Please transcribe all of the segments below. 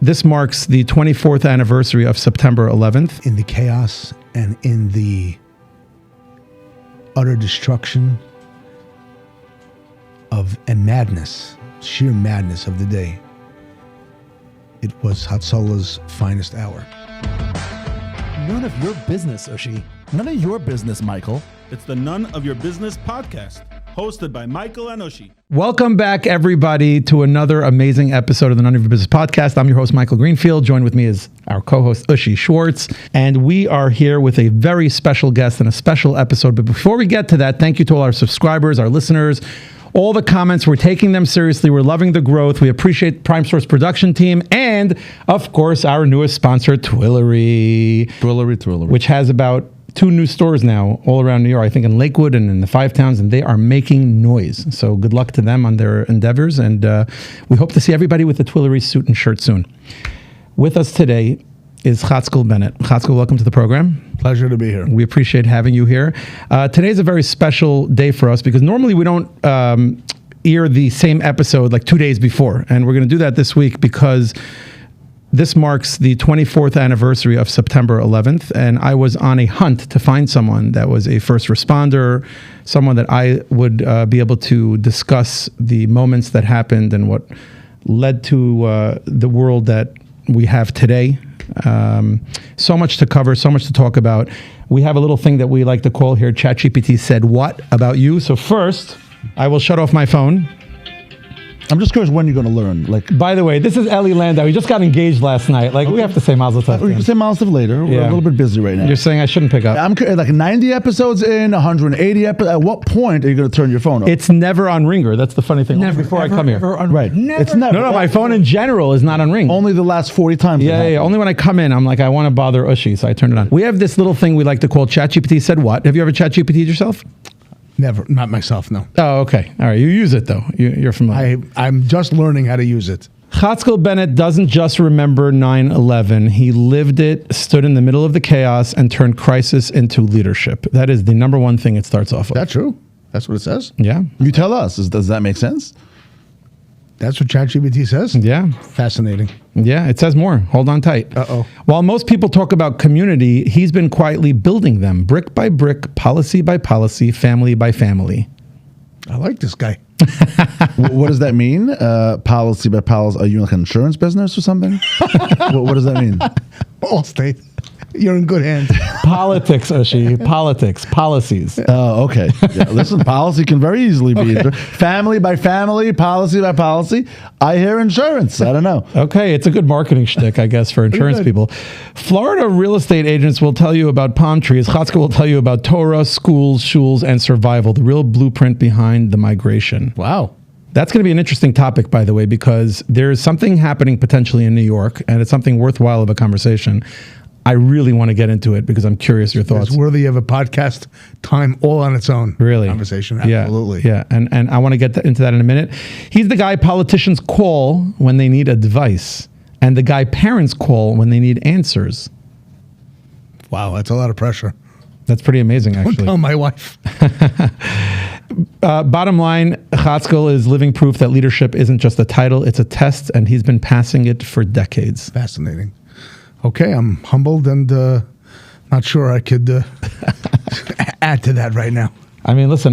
This marks the 24th anniversary of September 11th. In the chaos and in the utter destruction and madness, sheer madness of the day, it was Hatzoloh's finest hour. None of your business, Ushy. None of your business, Michael. It's the None of Your Business podcast, hosted by Michael and Ushy. Welcome back, everybody, to another amazing episode of the None of Your Business podcast. I'm your host, Michael Greenfield. Joined with me is our co-host, Ushy Schwartz. And we are here with a very special guest and a special episode. But before we get to that, thank you to all our subscribers, our listeners, all the comments. We're taking them seriously. We're loving the growth. We appreciate Prime Source production team. And, of course, our newest sponsor, Twillery, which has about 2 new stores now all around New York, I think in Lakewood and in the Five Towns, and they are making noise. So good luck to them on their endeavors, and we hope to see everybody with the Twillery suit and shirt soon. With us today is Chaskel Bennett. Chaskel, welcome to the program. Pleasure to be here. We appreciate having you here. Today is a very special day for us because normally we don't air the same episode like 2 days before, and we're going to do that this week because this marks the 24th anniversary of September 11th, and I was on a hunt to find someone that was a first responder, someone that I would be able to discuss the moments that happened and what led to the world that we have today. So much to cover, so much to talk about. We have a little thing that we like to call here, ChatGPT said what about you? So first, I will shut off my phone. I'm just curious when you're going to learn. By the way, this is Ellie Landau. We just got engaged last night. We have to say Mazel Tov. You can say Mazel Tov later. We're a little bit busy right now. You're saying I shouldn't pick up. I'm curious, 90 episodes in, 180 episodes. At what point are you going to turn your phone off? It's never on ringer. That's the funny thing. Never, before ever, I come here. Right. Never. It's never. No, my phone in general is not on ring. Only the last 40 times. Yeah. Only when I come in, I'm like, I want to bother Ushy, so I turn it on. We have this little thing we like to call ChatGPT said what. Have you ever ChatGPT'd yourself? Never. Not myself, no. Oh, okay. All right. You use it, though. You're familiar. I'm just learning how to use it. Chaskel Bennett doesn't just remember 9/11. He lived it, stood in the middle of the chaos, and turned crisis into leadership. That is the number one thing it starts off with. That's true. That's what it says. Yeah. You tell us. Does that make sense? That's what ChatGPT says? Yeah. Fascinating. Yeah, it says more. Hold on tight. Uh-oh. While most people talk about community, he's been quietly building them, brick by brick, policy by policy, family by family. I like this guy. What does that mean? Policy by policy. Are you like an insurance business or something? what does that mean? Allstate. You're in good hands. Politics, Ushy. Politics. Policies. Oh, okay. Yeah, listen, policy can very easily be family by family, policy by policy. I hear insurance. I don't know. Okay, it's a good marketing shtick, I guess, for insurance people. Florida real estate agents will tell you about palm trees. Chaskel will tell you about Torah, schools, shuls, and survival, the real blueprint behind the migration. Wow. That's going to be an interesting topic, by the way, because there's something happening potentially in New York, and it's something worthwhile of a conversation. I really want to get into it because I'm curious your thoughts. It's worthy of a podcast time all on its own. Really? Conversation. Absolutely. Yeah. And I want to get into that in a minute. He's the guy politicians call when they need advice and the guy parents call when they need answers. Wow, that's a lot of pressure. That's pretty amazing, actually. Don't tell my wife. Bottom line, Chaskel is living proof that leadership isn't just a title, it's a test, and he's been passing it for decades. Fascinating. Okay, I'm humbled and not sure I could add to that right now. I mean, listen,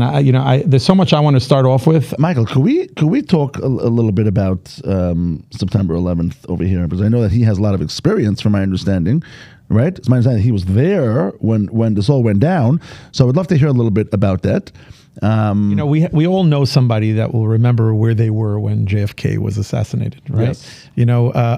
there's so much I want to start off with. Michael, could we talk a little bit about September 11th over here? Because I know that he has a lot of experience, from my understanding, right? It's my understanding he was there when this all went down. So I would love to hear a little bit about that. We all know somebody that will remember where they were when JFK was assassinated, right? Yes.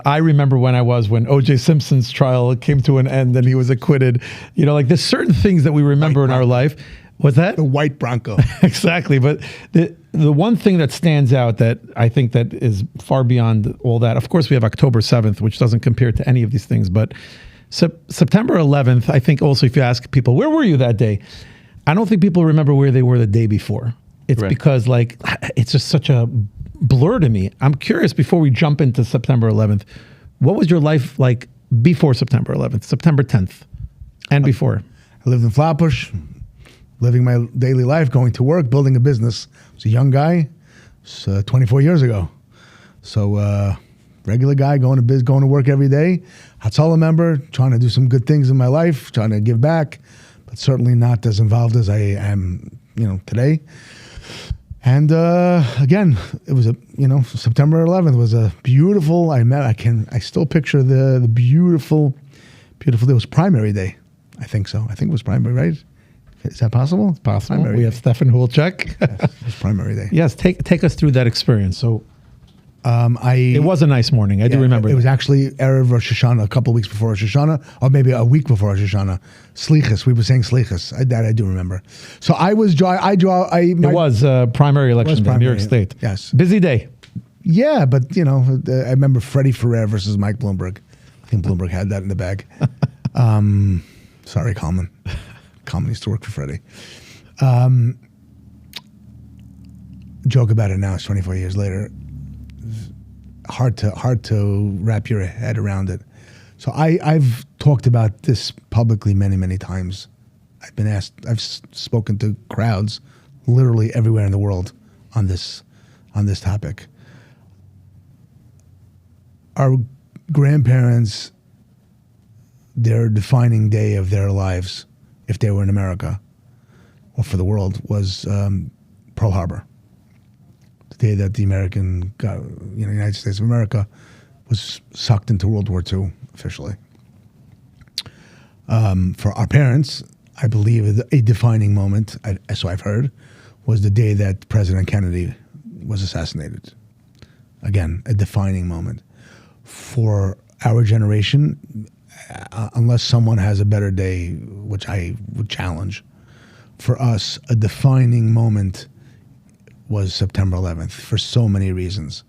I remember when O.J. Simpson's trial came to an end and he was acquitted. There's certain things that we remember in our life. What's that? The white Bronco. Exactly. But the one thing that stands out that I think that is far beyond all that, of course, we have October 7th, which doesn't compare to any of these things. But September 11th, I think also if you ask people, where were you that day? I don't think people remember where they were the day before. It's right. Because it's just such a blur to me. I'm curious, before we jump into September 11th, what was your life like before September 11th, September 10th, and before? I lived in Flatbush, living my daily life, going to work, building a business. I was a young guy. It's 24 years ago. So regular guy going to work every day. Hatzoloh member, trying to do some good things in my life, trying to give back, but certainly not as involved as I am, today. And again, it was September 11th was a beautiful. I still picture the beautiful day. It was primary day. I think so. I think it was primary, right? Is that possible? It's possible. Primary We day. have Stefan who will check. Yes, it was primary day. Yes, take us through that experience. So It it was a nice morning. I do remember It was actually Erev Rosh Hashanah, a couple of weeks before Rosh Hashanah, or maybe a week before Rosh Hashanah. Slichus, we were saying Slichus. That I do remember. So I was It was primary election day in New York primary, State. yes. Busy day. Yeah, but I remember Freddie Ferrer versus Mike Bloomberg. I think Bloomberg had that in the bag. Sorry, Coleman. Coleman used to work for Freddie. Joke about it now. It's 24 years later. Hard to wrap your head around it. So I've talked about this publicly many times. I've been asked. I've spoken to crowds literally everywhere in the world on this topic. Our grandparents, their defining day of their lives, if they were in America or for the world, was Pearl Harbor. The day that the United States of America was sucked into World War II officially. For our parents, I believe a defining moment, so I've heard, was the day that President Kennedy was assassinated. Again, a defining moment. For our generation, unless someone has a better day, which I would challenge, for us, a defining moment was September 11th for so many reasons.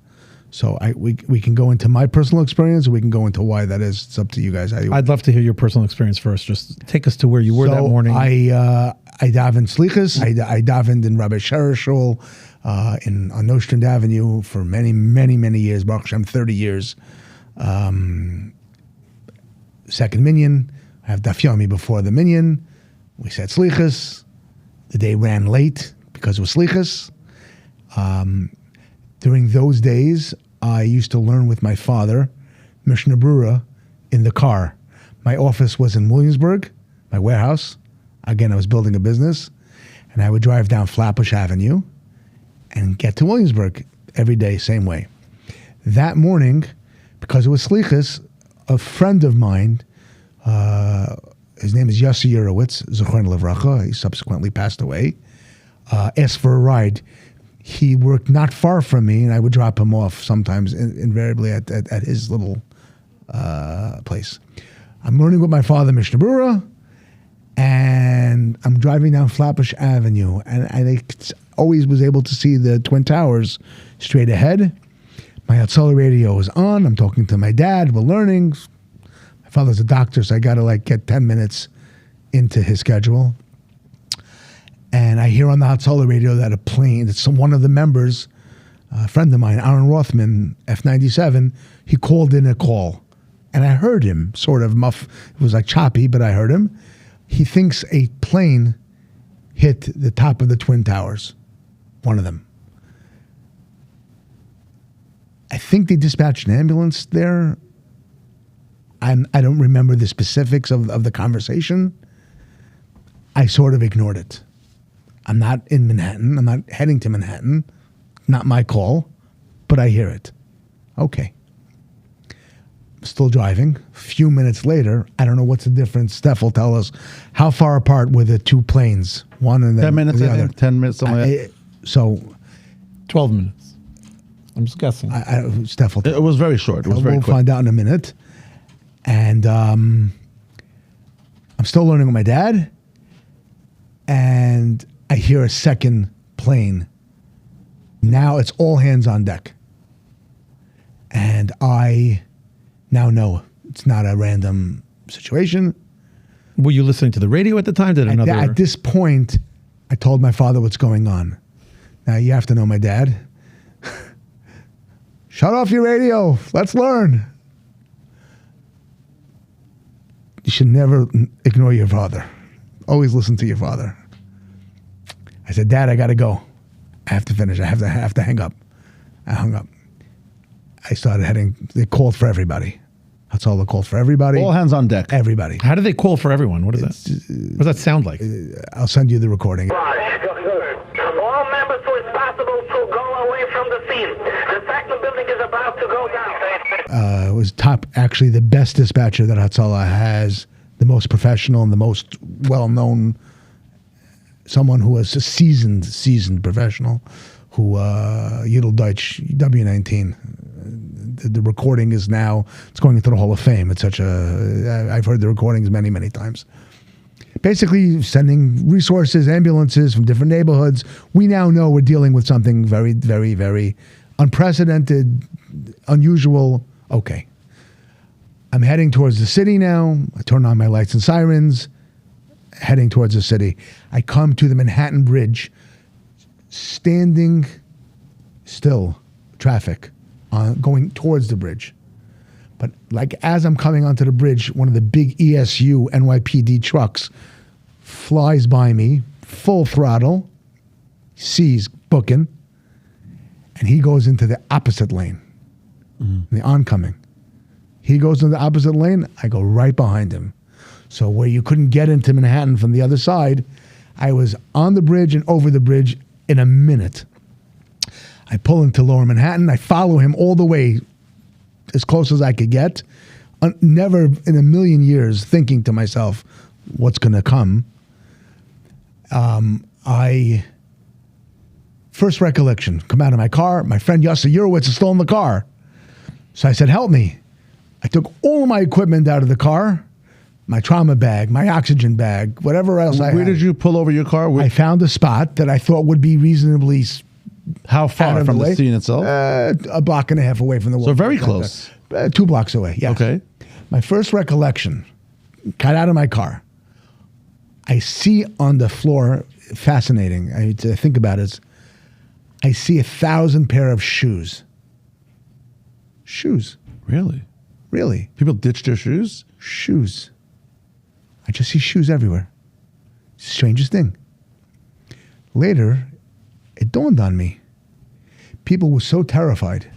So we can go into my personal experience, or we can go into why that is. It's up to you guys. I'd love to hear your personal experience first. Just take us to where you were that morning. I davened Slichus. I davened in Rabbi Sherer Shul on Nostrand Avenue for many years. Baruch Hashem, 30 years. Second minyan. I have Daf Yomi before the minyan. We said Slichus. The day ran late because it was Slichus. During those days, I used to learn with my father, Mishnah Brura, in the car. My office was in Williamsburg, my warehouse. Again, I was building a business, and I would drive down Flatbush Avenue and get to Williamsburg every day, same way. That morning, because it was Slichus, a friend of mine, his name is Yossi Yerowitz, Zechron Levracha, he subsequently passed away, asked for a ride. He worked not far from me, and I would drop him off sometimes, invariably at his little place. I'm learning with my father, Mishnah Brura, and I'm driving down Flatbush Avenue, and I always was able to see the Twin Towers straight ahead. My Hatzoloh radio is on. I'm talking to my dad. We're learning. My father's a doctor, so I got to get 10 minutes into his schedule. And I hear on the Hatzoloh radio that a plane, that one of the members, a friend of mine, Aaron Rothman, F-97, he called in a call. And I heard him, sort of muff. It was choppy, but I heard him. He thinks a plane hit the top of the Twin Towers, one of them. I think they dispatched an ambulance there. I don't remember the specifics of the conversation. I sort of ignored it. I'm not in Manhattan. I'm not heading to Manhattan. Not my call, but I hear it. Okay. Still driving. A few minutes later, I don't know what's the difference. Steph will tell us how far apart were the two planes. One and then 10 minutes, the I other. think. 10 minutes, something like that. So 12 minutes. I'm just guessing. Steph will tell It was very short. It was very we'll quick. find out in a minute. And I'm still learning with my dad. And I hear a second plane. Now it's all hands on deck. And I now know it's not a random situation. Were you listening to the radio at the time? At this point, I told my father what's going on. Now, you have to know my dad. Shut off your radio. Let's learn. You should never ignore your father. Always listen to your father. I said, Dad, I got to go. I have to finish. I have to hang up. I hung up. I started heading. They called for everybody. Hatzoloh called for everybody. All hands on deck. Everybody. How do they call for everyone? What is that? What does that sound like? I'll send you the recording. All members responsible to go away from the scene. The second building is about to go down. It was actually the best dispatcher that Hatzoloh has, the most professional and the most well-known, someone who was a seasoned professional, who, Yidel Deutsch, W19. The recording is now, it's going into the Hall of Fame. It's I've heard the recordings many, many times. Basically sending resources, ambulances from different neighborhoods. We now know we're dealing with something very, very, very unprecedented, unusual. Okay. I'm heading towards the city now. I turn on my lights and sirens, heading towards the city. I come to the Manhattan Bridge, standing still, traffic, going towards the bridge. But like as I'm coming onto the bridge, one of the big ESU NYPD trucks flies by me, full throttle, sees booking, and he goes into the opposite lane, the oncoming. He goes in the opposite lane, I go right behind him. So where you couldn't get into Manhattan from the other side, I was on the bridge and over the bridge in a minute. I pull into Lower Manhattan, I follow him all the way as close as I could get, never in a million years thinking to myself, what's going to come? First recollection, come out of my car, my friend Yossi Urowitz is still in the car. So I said, help me. I took all my equipment out of the car, my trauma bag, my oxygen bag, whatever else I had. Where did you pull over your car? I found a spot that I thought would be reasonably How far from the scene itself? a block and a half away from the So World very Trade close. Center. 2 blocks away, yes. Okay. My first recollection, got out of my car. I see on the floor, fascinating, I think about it, I see 1,000 pair of shoes. Shoes. Really? Really. People ditched their shoes? Shoes. I just see shoes everywhere. Strangest thing. Later, it dawned on me. People were so terrified.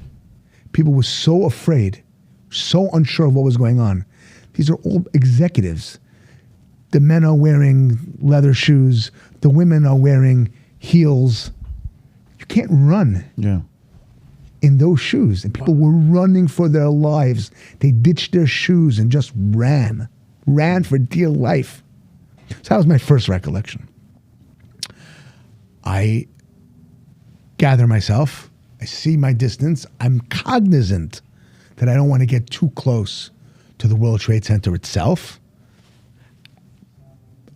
People were so afraid, so unsure of what was going on. These are all executives. The men are wearing leather shoes. The women are wearing heels. You can't run in those shoes. And people were running for their lives. They ditched their shoes and just ran for dear life. So that was my first recollection. I gather myself. I see my distance. I'm cognizant that I don't want to get too close to the World Trade Center itself.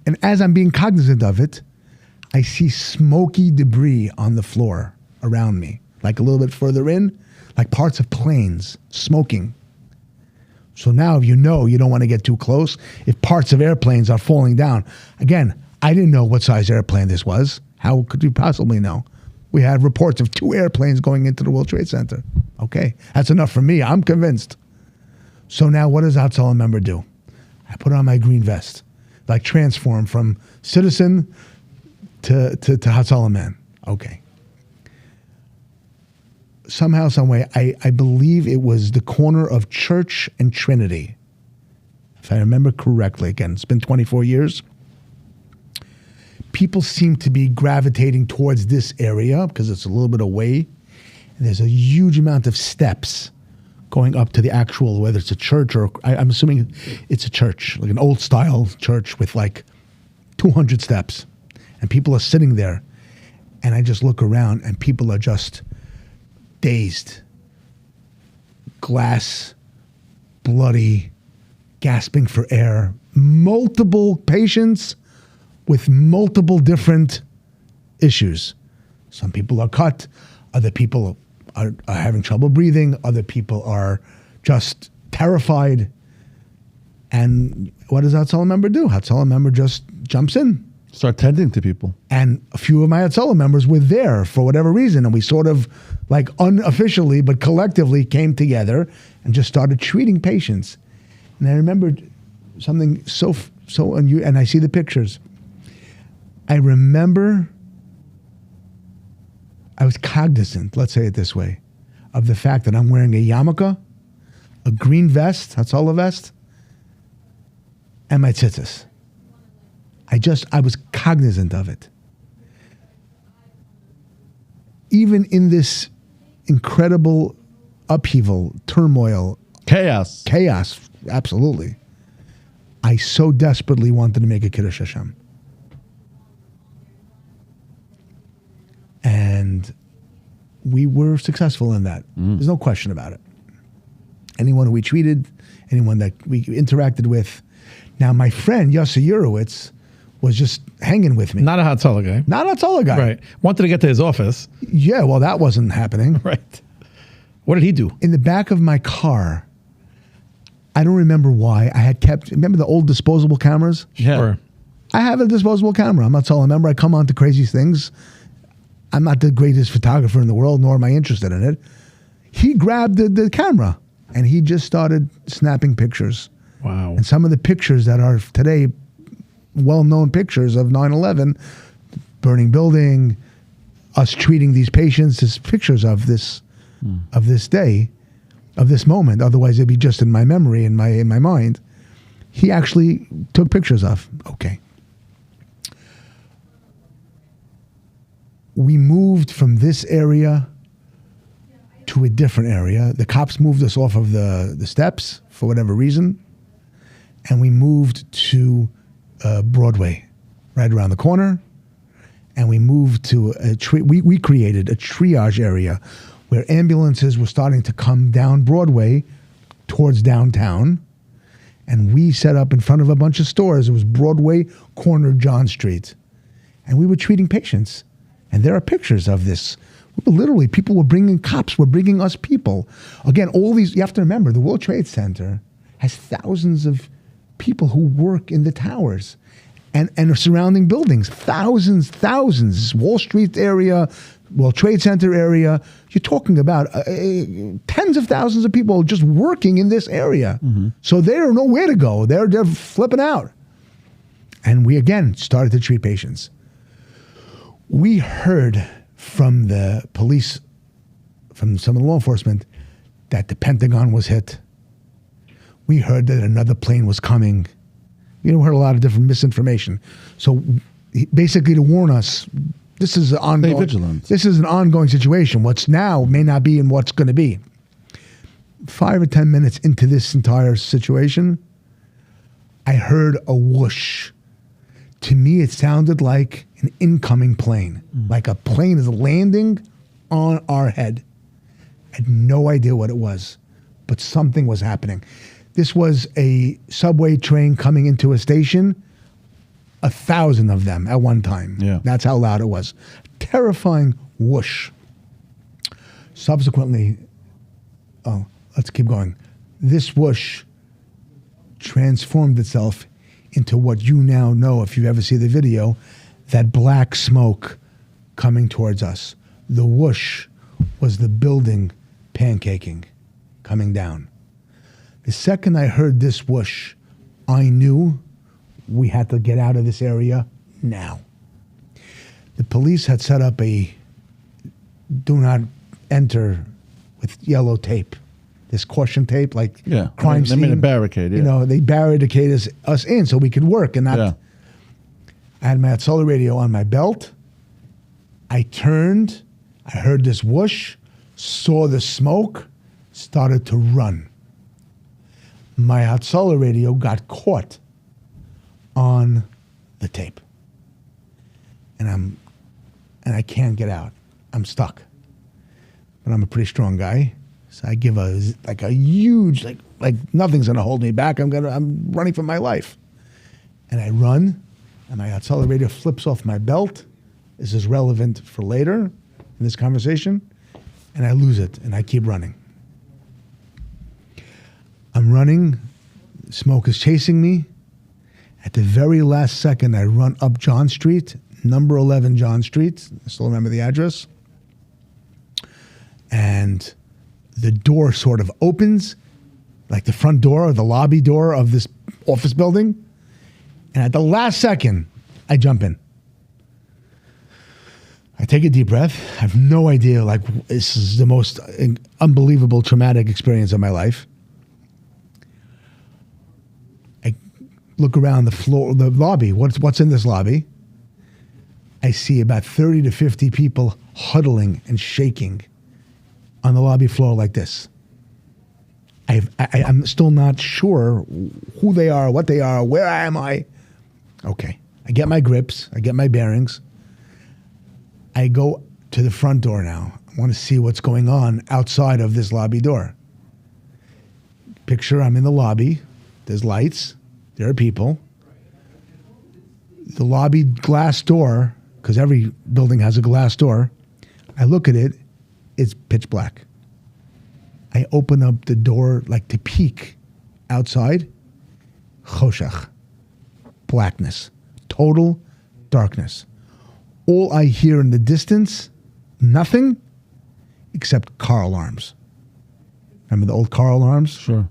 And as I'm being cognizant of it, I see smoky debris on the floor around me, like a little bit further in, like parts of planes smoking. So now you know you don't want to get too close if parts of airplanes are falling down. Again, I didn't know what size airplane this was. How could you possibly know? We had reports of 2 airplanes going into the World Trade Center. Okay, that's enough for me. I'm convinced. So now what does Hatzoloh member do? I put on my green vest, like transform from citizen to Hatzoloh man. Okay. Somehow, some way, I believe it was the corner of Church and Trinity. If I remember correctly, again, it's been 24 years. People seem to be gravitating towards this area because it's a little bit away. And there's a huge amount of steps going up to the actual, whether it's a church or, I'm assuming it's a church, like an old style church with like 200 steps. And people are sitting there. And I just look around and people are just dazed, glass, bloody, gasping for air, multiple patients with multiple different issues. Some people are cut, other people are having trouble breathing, other people are just terrified. And what does Hatzoloh member do? Hatzoloh member just jumps in. Start tending to people. And a few of my Hatzoloh members were there for whatever reason. And we sort of, like unofficially, but collectively came together and just started treating patients. And I remembered something so unusual, and I see the pictures. I remember I was cognizant, let's say it this way, of the fact that I'm wearing a yarmulke, a green vest, Hatzoloh vest, and my tzitzis. I was cognizant of it. Even in this incredible upheaval, turmoil, Chaos. absolutely, I so desperately wanted to make a Kiddush Hashem. And we were successful in that. There's no question about it. Anyone who we treated, anyone that we interacted with. Now, my friend, Yossi Urowitz, was just hanging with me. Not a Hatzoloh guy. Not a Hatzoloh guy. Right. Wanted to get to his office. Yeah, well, that wasn't happening. Right. What did he do? In the back of my car, I don't remember why, I had kept, remember the old disposable cameras? Yeah. Sure. I have a disposable camera. I'm not telling. Remember, I come on to crazy things. I'm not the greatest photographer in the world, nor am I interested in it. He grabbed the camera and he just started snapping pictures. Wow. And some of the pictures that are today well-known pictures of 9/11, burning building, us treating these patients, is pictures of this day, of this moment. Otherwise, it'd be just in my memory, in my mind. He actually took pictures of. Okay. We moved from this area to a different area. The cops moved us off of the steps for whatever reason, and we moved to Broadway, right around the corner, and we moved to we created a triage area where ambulances were starting to come down Broadway towards downtown, and we set up in front of a bunch of stores. It was Broadway, corner John Street, and we were treating patients. And there are pictures of this. Literally, people were bringing, cops were bringing us people. Again, all these, you have to remember, the World Trade Center has thousands of people who work in the towers and surrounding buildings. Thousands. Wall Street area, World Trade Center area. You're talking about tens of thousands of people just working in this area. So they don't know where to go. They're flipping out. And we, again, started to treat patients. We heard from the police, from some of the law enforcement, that the Pentagon was hit. We heard that another plane was coming. We heard a lot of different misinformation. So basically to warn us, this is an ongoing, Stay vigilant. this is an ongoing situation. What's now may not be in what's going to be. 5 or 10 minutes into this entire situation, I heard a whoosh. To me, it sounded like an incoming plane, like a plane is landing on our head. I had no idea what it was, but something was happening. This was a subway train coming into a station, 1,000 of them at one time. Yeah. That's how loud it was. Terrifying whoosh. Subsequently, let's keep going. This whoosh transformed itself into what you now know, if you ever see the video, that black smoke coming towards us. The whoosh was the building pancaking, coming down. The second I heard this whoosh, I knew we had to get out of this area now. The police had set up a do not enter with yellow tape. This caution tape, like crime scene. They made a barricade, yeah. You know, they barricaded us in so we could work and not. Yeah. I had my Hatzoloh radio on my belt. I turned, I heard this whoosh, saw the smoke, started to run. My Hatzoloh radio got caught on the tape. And I can't get out. I'm stuck. But I'm a pretty strong guy. So I give a huge, like nothing's gonna hold me back. I'm running for my life. And I run, and my Hatzoloh radio flips off my belt. This is relevant for later in this conversation. And I lose it, and I keep running. I'm running, smoke is chasing me. At the very last second, I run up John Street, number 11 John Street. I still remember the address. And the door sort of opens, like the front door or the lobby door of this office building. And at the last second, I jump in. I take a deep breath. I have no idea, like, this is the most unbelievable traumatic experience of my life. I look around the floor, the lobby. What's in this lobby? I see about 30 to 50 people huddling and shaking on the lobby floor like this. I'm still not sure who they are, what they are, where am I? Okay. I get my grips. I get my bearings. I go to the front door now. I want to see what's going on outside of this lobby door. Picture I'm in the lobby. There's lights. There are people. The lobby glass door, because every building has a glass door, I look at it, it's pitch black. I open up the door like to peek outside. Choshech. Blackness. Total darkness. All I hear in the distance, nothing except car alarms. Remember the old car alarms? Sure.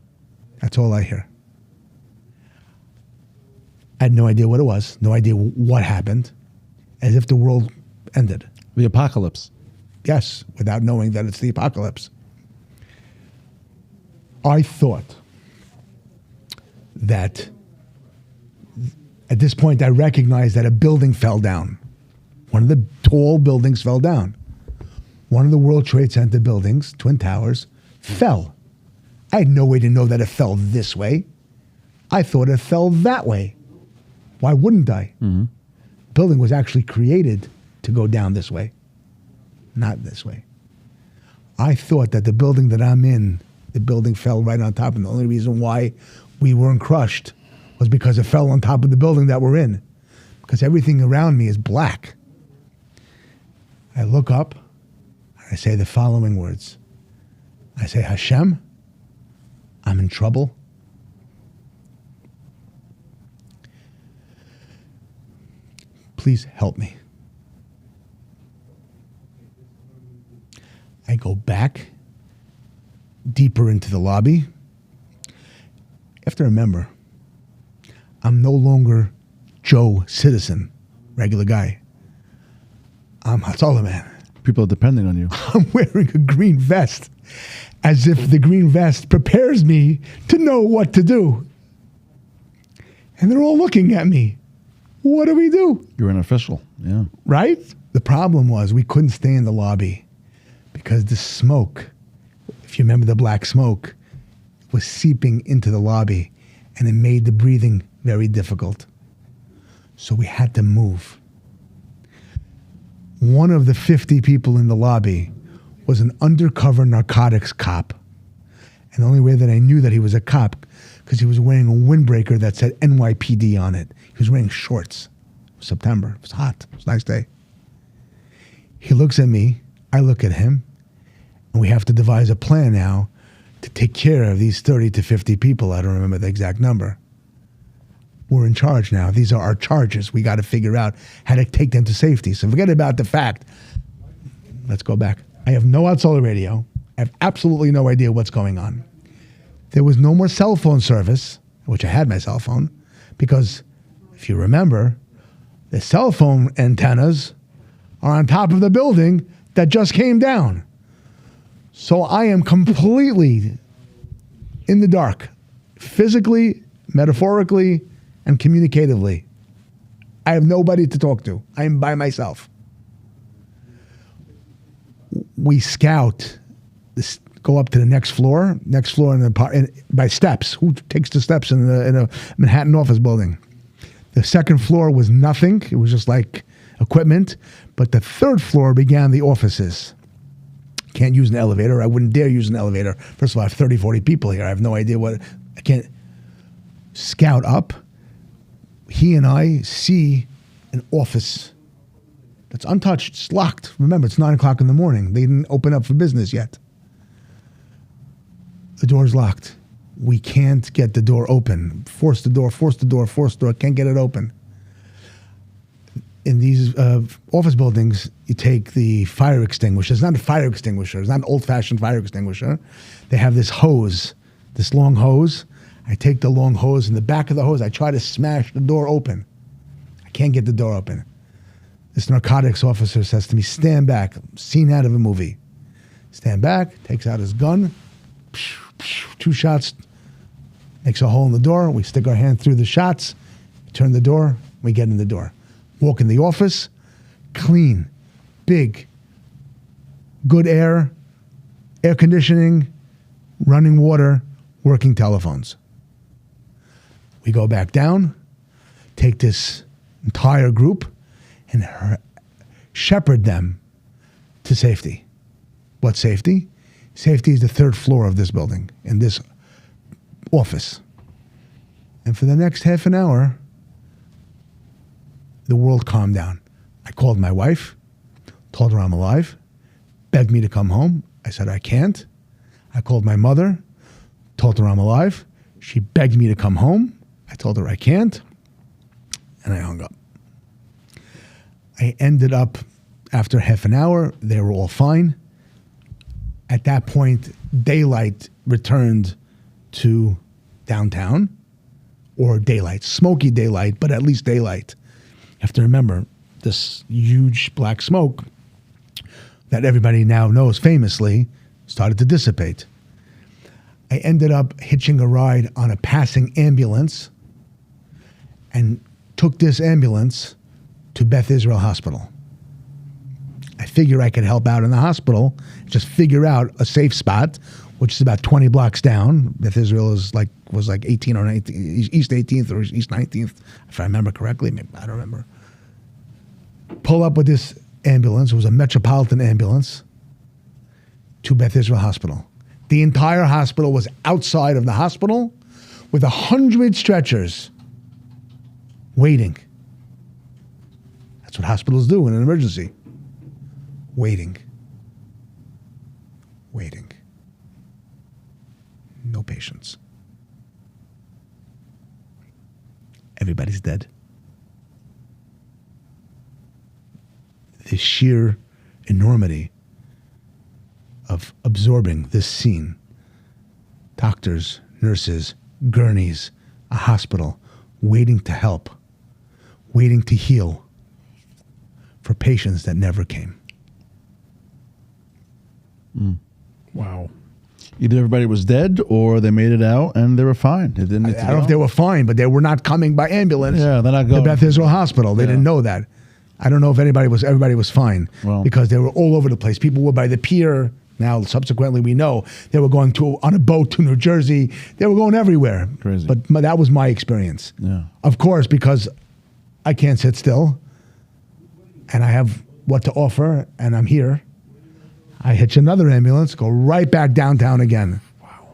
That's all I hear. I had no idea what it was, no idea what happened, as if the world ended. The apocalypse. Yes, without knowing that it's the apocalypse. I thought that at this point I recognized that a building fell down. One of the tall buildings fell down. One of the World Trade Center buildings, Twin Towers, fell. I had no way to know that it fell this way. I thought it fell that way. Why wouldn't I? Mm-hmm. The building was actually created to go down this way, not this way. I thought that the building that I'm in, the building fell right on top, and the only reason why we weren't crushed was because it fell on top of the building that we're in, because everything around me is black. I look up, and I say the following words. I say, Hashem, I'm in trouble. Please help me. I go back deeper into the lobby. You have to remember, I'm no longer Joe Citizen, regular guy. I'm Hatzoloh man. People are depending on you. I'm wearing a green vest, as if the green vest prepares me to know what to do. And they're all looking at me. What do we do? You're an official, yeah. Right? The problem was we couldn't stay in the lobby because the smoke, if you remember the black smoke, was seeping into the lobby, and it made the breathing very difficult. So we had to move. One of the 50 people in the lobby was an undercover narcotics cop. And the only way that I knew that he was a cop, because he was wearing a windbreaker that said NYPD on it. He was wearing shorts. It was September. It was hot. It was a nice day. He looks at me. I look at him. And we have to devise a plan now to take care of these 30 to 50 people. I don't remember the exact number. We're in charge now. These are our charges. We got to figure out how to take them to safety. So forget about the fact. Let's go back. I have no Hatzoloh radio. I have absolutely no idea what's going on. There was no more cell phone service, which I had my cell phone, because if you remember, the cell phone antennas are on top of the building that just came down. So I am completely in the dark, physically, metaphorically, and communicatively. I have nobody to talk to. I am by myself. We scout, go up to the next floor by steps. Who takes the steps in a Manhattan office building? The second floor was nothing. It was just like equipment. But the third floor began the offices. Can't use an elevator. I wouldn't dare use an elevator. First of all, I have 30, 40 people here. I have no idea I can't scout up. He and I see an office that's untouched. It's locked. Remember, it's 9 o'clock in the morning. They didn't open up for business yet. The door's locked. We can't get the door open. Force the door. Can't get it open. In these office buildings, you take the fire extinguisher. It's not a fire extinguisher. It's not an old-fashioned fire extinguisher. They have this hose, this long hose. I take the long hose. In the back of the hose, I try to smash the door open. I can't get the door open. This narcotics officer says to me, stand back. Scene out of a movie. Stand back, takes out his gun, 2 shots, makes a hole in the door. We stick our hand through the shots, turn the door, we get in the door. Walk in the office, clean, big, good air conditioning, running water, working telephones. We go back down, take this entire group, and shepherd them to safety. What safety? Safety is the 3rd floor of this building, in this office. And for the next half an hour, the world calmed down. I called my wife, told her I'm alive, begged me to come home. I said, I can't. I called my mother, told her I'm alive. She begged me to come home. I told her I can't. And I hung up. I ended up, after half an hour, they were all fine. At that point, daylight returned to downtown, or daylight, smoky daylight, but at least daylight. You have to remember, this huge black smoke that everybody now knows famously started to dissipate. I ended up hitching a ride on a passing ambulance and took this ambulance to Beth Israel Hospital. I figure I could help out in the hospital, just figure out a safe spot, which is about 20 blocks down. Beth Israel was like 18 or 19, East 18th or East 19th, if I remember correctly. Maybe, I don't remember. Pull up with this ambulance. It was a Metropolitan ambulance to Beth Israel Hospital. The entire hospital was outside of the hospital with 100 stretchers waiting. That's what hospitals do in an emergency. Waiting. No patients. Everybody's dead. The sheer enormity of absorbing this scene. Doctors, nurses, gurneys, a hospital, waiting to help, waiting to heal for patients that never came. Wow. Either everybody was dead or they made it out and they were fine. They didn't need to I don't know if they were fine, but they were not coming by ambulance. Yeah, they're not going to Beth Israel Hospital. They didn't know that. I don't know if everybody was fine, because they were all over the place. People were by the pier. Now, subsequently, we know they were going on a boat to New Jersey. They were going everywhere. Crazy. But that was my experience. Yeah. Of course, because I can't sit still, and I have what to offer, and I'm here. I hitch another ambulance, go right back downtown again. Wow.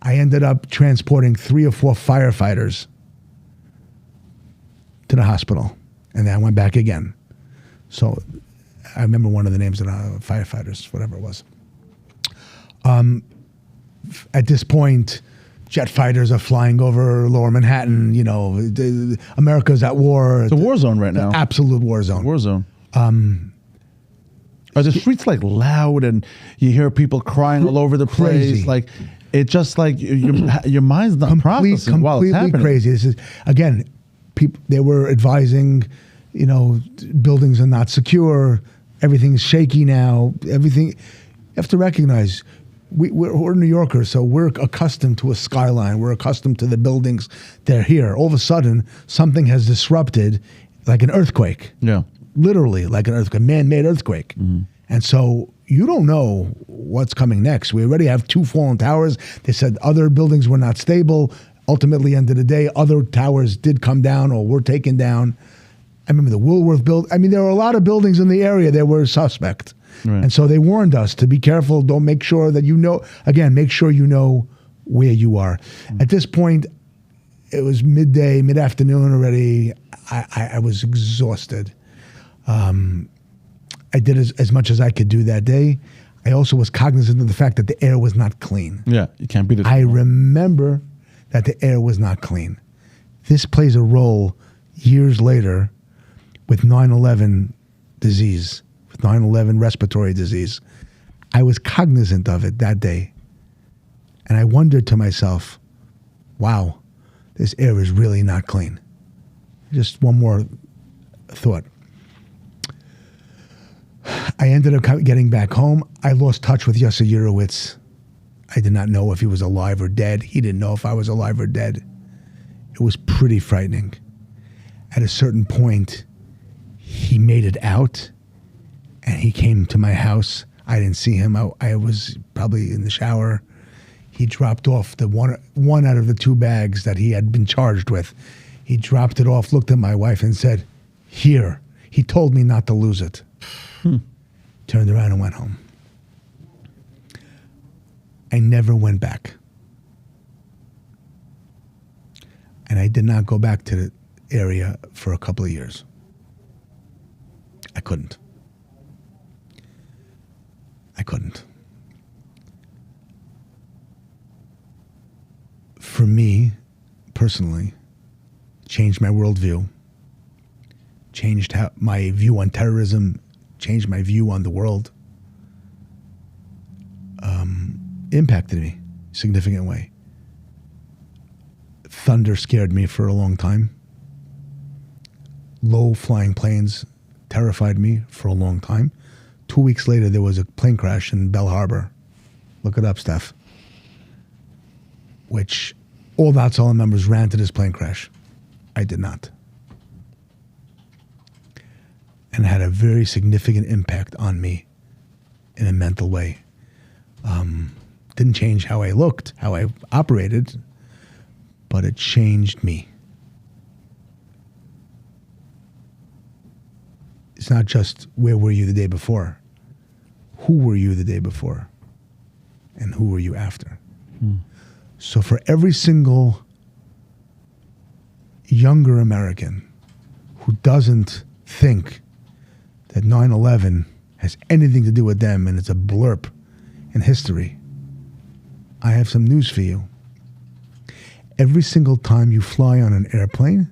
I ended up transporting 3 or 4 firefighters to the hospital, and then I went back again. So I remember one of the names of the firefighters, whatever it was. At this point, jet fighters are flying over Lower Manhattan. You know, America's at war. It's a war zone right now. Absolute war zone. War zone. Are the streets like loud and you hear people crying all over the place? Crazy. Like, it's just like your mind's not processing while it's happening. Crazy. This is, again, they were advising, buildings are not secure. Everything's shaky now. Everything. You have to recognize we're New Yorkers, so we're accustomed to a skyline. We're accustomed to the buildings. They're here. All of a sudden, something has disrupted, like an earthquake. Yeah. Literally, like an earthquake, a man-made earthquake. Mm-hmm. And so you don't know what's coming next. We already have 2 fallen towers. They said other buildings were not stable. Ultimately, end of the day, other towers did come down or were taken down. I remember the Woolworth building. I mean, there were a lot of buildings in the area that were suspect. Right. And so they warned us to be careful. Don't make sure that make sure you know where you are. Mm-hmm. At this point, it was mid-afternoon already. I was exhausted. I did as much as I could do that day. I also was cognizant of the fact that the air was not clean. Yeah, you can't be. I remember that the air was not clean. This plays a role years later with 9/11 disease, with 9/11 respiratory disease. I was cognizant of it that day. And I wondered to myself, wow, this air is really not clean. Just one more thought. I ended up getting back home. I lost touch with Yossi Yurowitz. I did not know if he was alive or dead. He didn't know if I was alive or dead. It was pretty frightening. At a certain point, he made it out, and he came to my house. I didn't see him. I was probably in the shower. He dropped off the one out of the 2 bags that he had been charged with. He dropped it off, looked at my wife, and said, "Here." He told me not to lose it. Turned around and went home. I never went back. And I did not go back to the area for a couple of years. I couldn't. For me, personally, changed my worldview, changed my view on terrorism, changed my view on the world, impacted me in a significant way. Thunder scared me for a long time. Low-flying planes terrified me for a long time. 2 weeks later, there was a plane crash in Bell Harbor. Look it up, Steph. Which all the Hatzoloh members ran to this plane crash. I did not. And it had a very significant impact on me in a mental way. Didn't change how I looked, how I operated, but it changed me. It's not just where were you the day before. Who were you the day before? And who were you after? So for every single younger American who doesn't think that 9/11 has anything to do with them and it's a blurb in history, I have some news for you. Every single time you fly on an airplane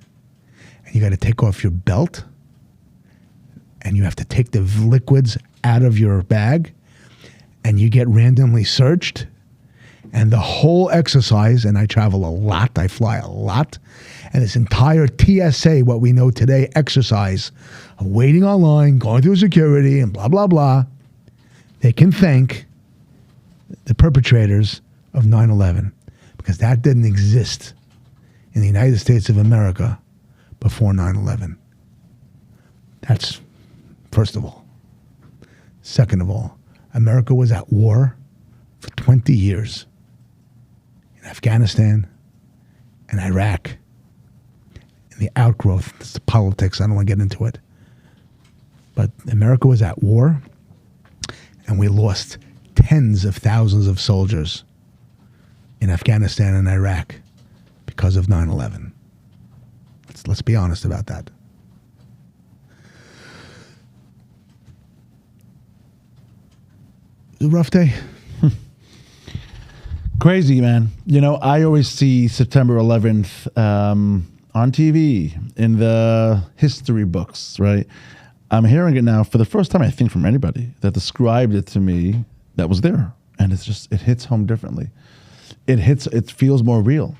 and you got to take off your belt and you have to take the liquids out of your bag and you get randomly searched, and the whole exercise, and I travel a lot, I fly a lot, and this entire TSA, what we know today, exercise of waiting online, going through security and blah, blah, blah, they can thank the perpetrators of 9/11 because that didn't exist in the United States of America before 9/11. That's first of all. Second of all, America was at war for 20 years in Afghanistan and Iraq. And the outgrowth, it's the politics, I don't want to get into it. But America was at war, and we lost tens of thousands of soldiers in Afghanistan and Iraq because of 9/11. Let's be honest about that. It was a rough day. Crazy, man. You know, I always see September 11th on TV in the history books, right? I'm hearing it now for the first time, I think, from anybody that described it to me that was there. And it's just, it hits home differently. It feels more real.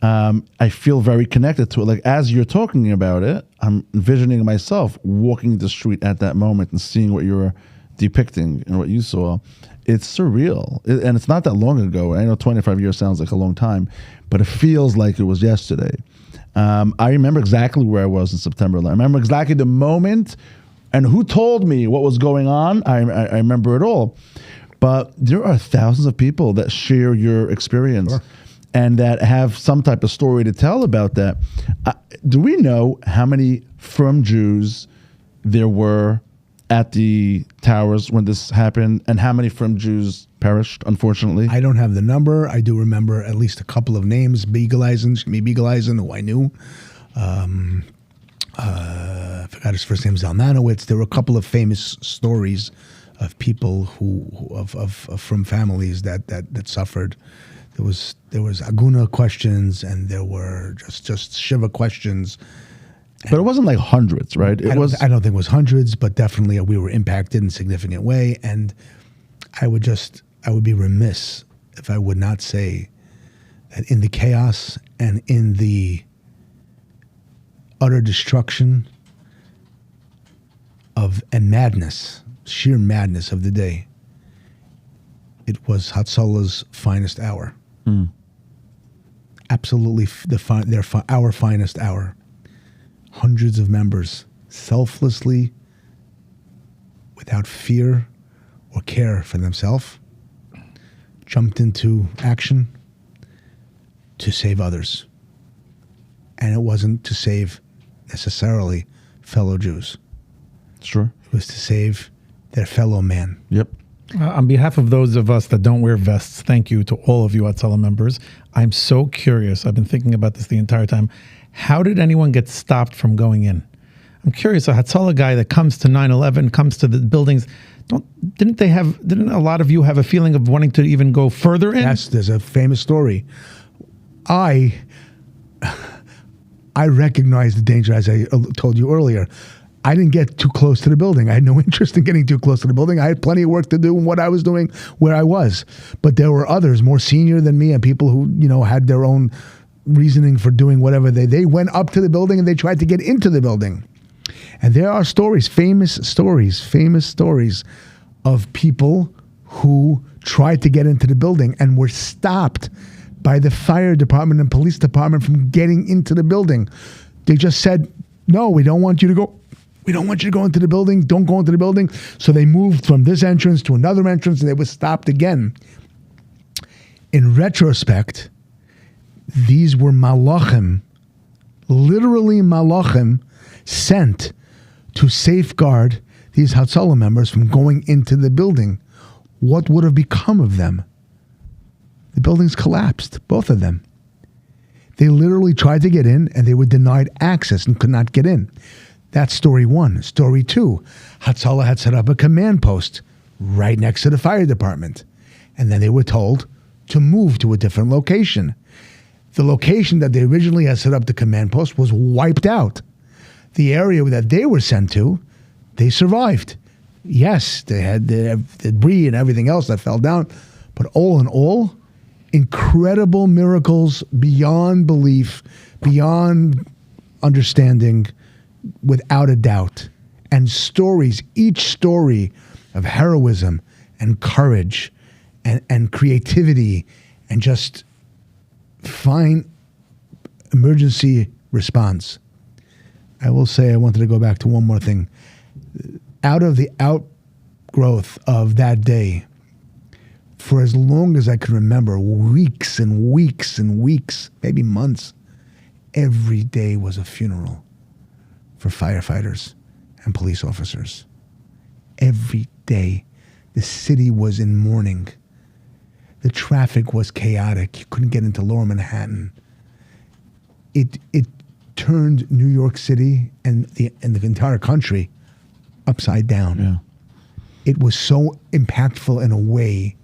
I feel very connected to it. Like, as you're talking about it, I'm envisioning myself walking the street at that moment and seeing what you're depicting and what you saw. It's surreal. And it's not that long ago. I know 25 years sounds like a long time, but it feels like it was yesterday. I remember exactly where I was in September 11th. I remember exactly the moment and who told me what was going on. I remember it all. But there are thousands of people that share your experience. Sure. And that have some type of story to tell about that. Do we know how many from Jews there were at the towers when this happened, and how many from Jews perished, unfortunately? I don't have the number. I do remember at least a couple of names. Shmi Beagleisen, who I knew. I forgot his first name, Zalmanowitz. There were a couple of famous stories of people who from families that suffered. There was Aguna questions, and there were just Shiva questions. But it wasn't like hundreds, right? I don't think it was hundreds, but definitely we were impacted in a significant way. And I would be remiss if I would not say that in the chaos and in the utter destruction and madness sheer madness of the day, it was Hatzoloh's finest hour. Absolutely our finest hour. Hundreds of members selflessly, without fear or care for themselves, jumped into action to save others. And it wasn't to save necessarily fellow Jews. Sure. It was to save their fellow man. Yep. On behalf of those of us that don't wear vests, thank you to all of you Hatzoloh members. I'm so curious. I've been thinking about this the entire time. How did anyone get stopped from going in? I'm curious. A Hatzoloh guy that comes to 9/11, comes to the buildings, didn't a lot of you have a feeling of wanting to even go further in? Yes, there's a famous story. I recognize the danger, as I told you earlier. I didn't get too close to the building. I had no interest in getting too close to the building. I had plenty of work to do in what I was doing, where I was. But there were others more senior than me and people who, had their own reasoning for doing whatever. They went up to the building and they tried to get into the building. And there are stories, famous stories of people who tried to get into the building and were stopped by the fire department and police department from getting into the building. They just said, no, we don't want you to go. We don't want you to go into the building. Don't go into the building. So they moved from this entrance to another entrance and they were stopped again. In retrospect, these were malachim, literally malachim, sent to safeguard these Hatzoloh members from going into the building. What would have become of them? The buildings collapsed, both of them. They literally tried to get in and they were denied access and could not get in. That's story one. Story two, Hatzoloh had set up a command post right next to the fire department. And then they were told to move to a different location. The location that they originally had set up the command post was wiped out. The area that they were sent to, they survived. Yes, they had the debris and everything else that fell down. But all in all, incredible miracles beyond belief, beyond understanding, without a doubt. And stories, each story of heroism and courage and creativity and just fine emergency response. I will say I wanted to go back to one more thing. Out of the outgrowth of that day, for as long as I could remember, weeks and weeks and weeks, maybe months, every day was a funeral for firefighters and police officers. Every day, the city was in mourning. The traffic was chaotic. You couldn't get into Lower Manhattan. It turned New York City and the entire country upside down. Yeah. It was so impactful in a way,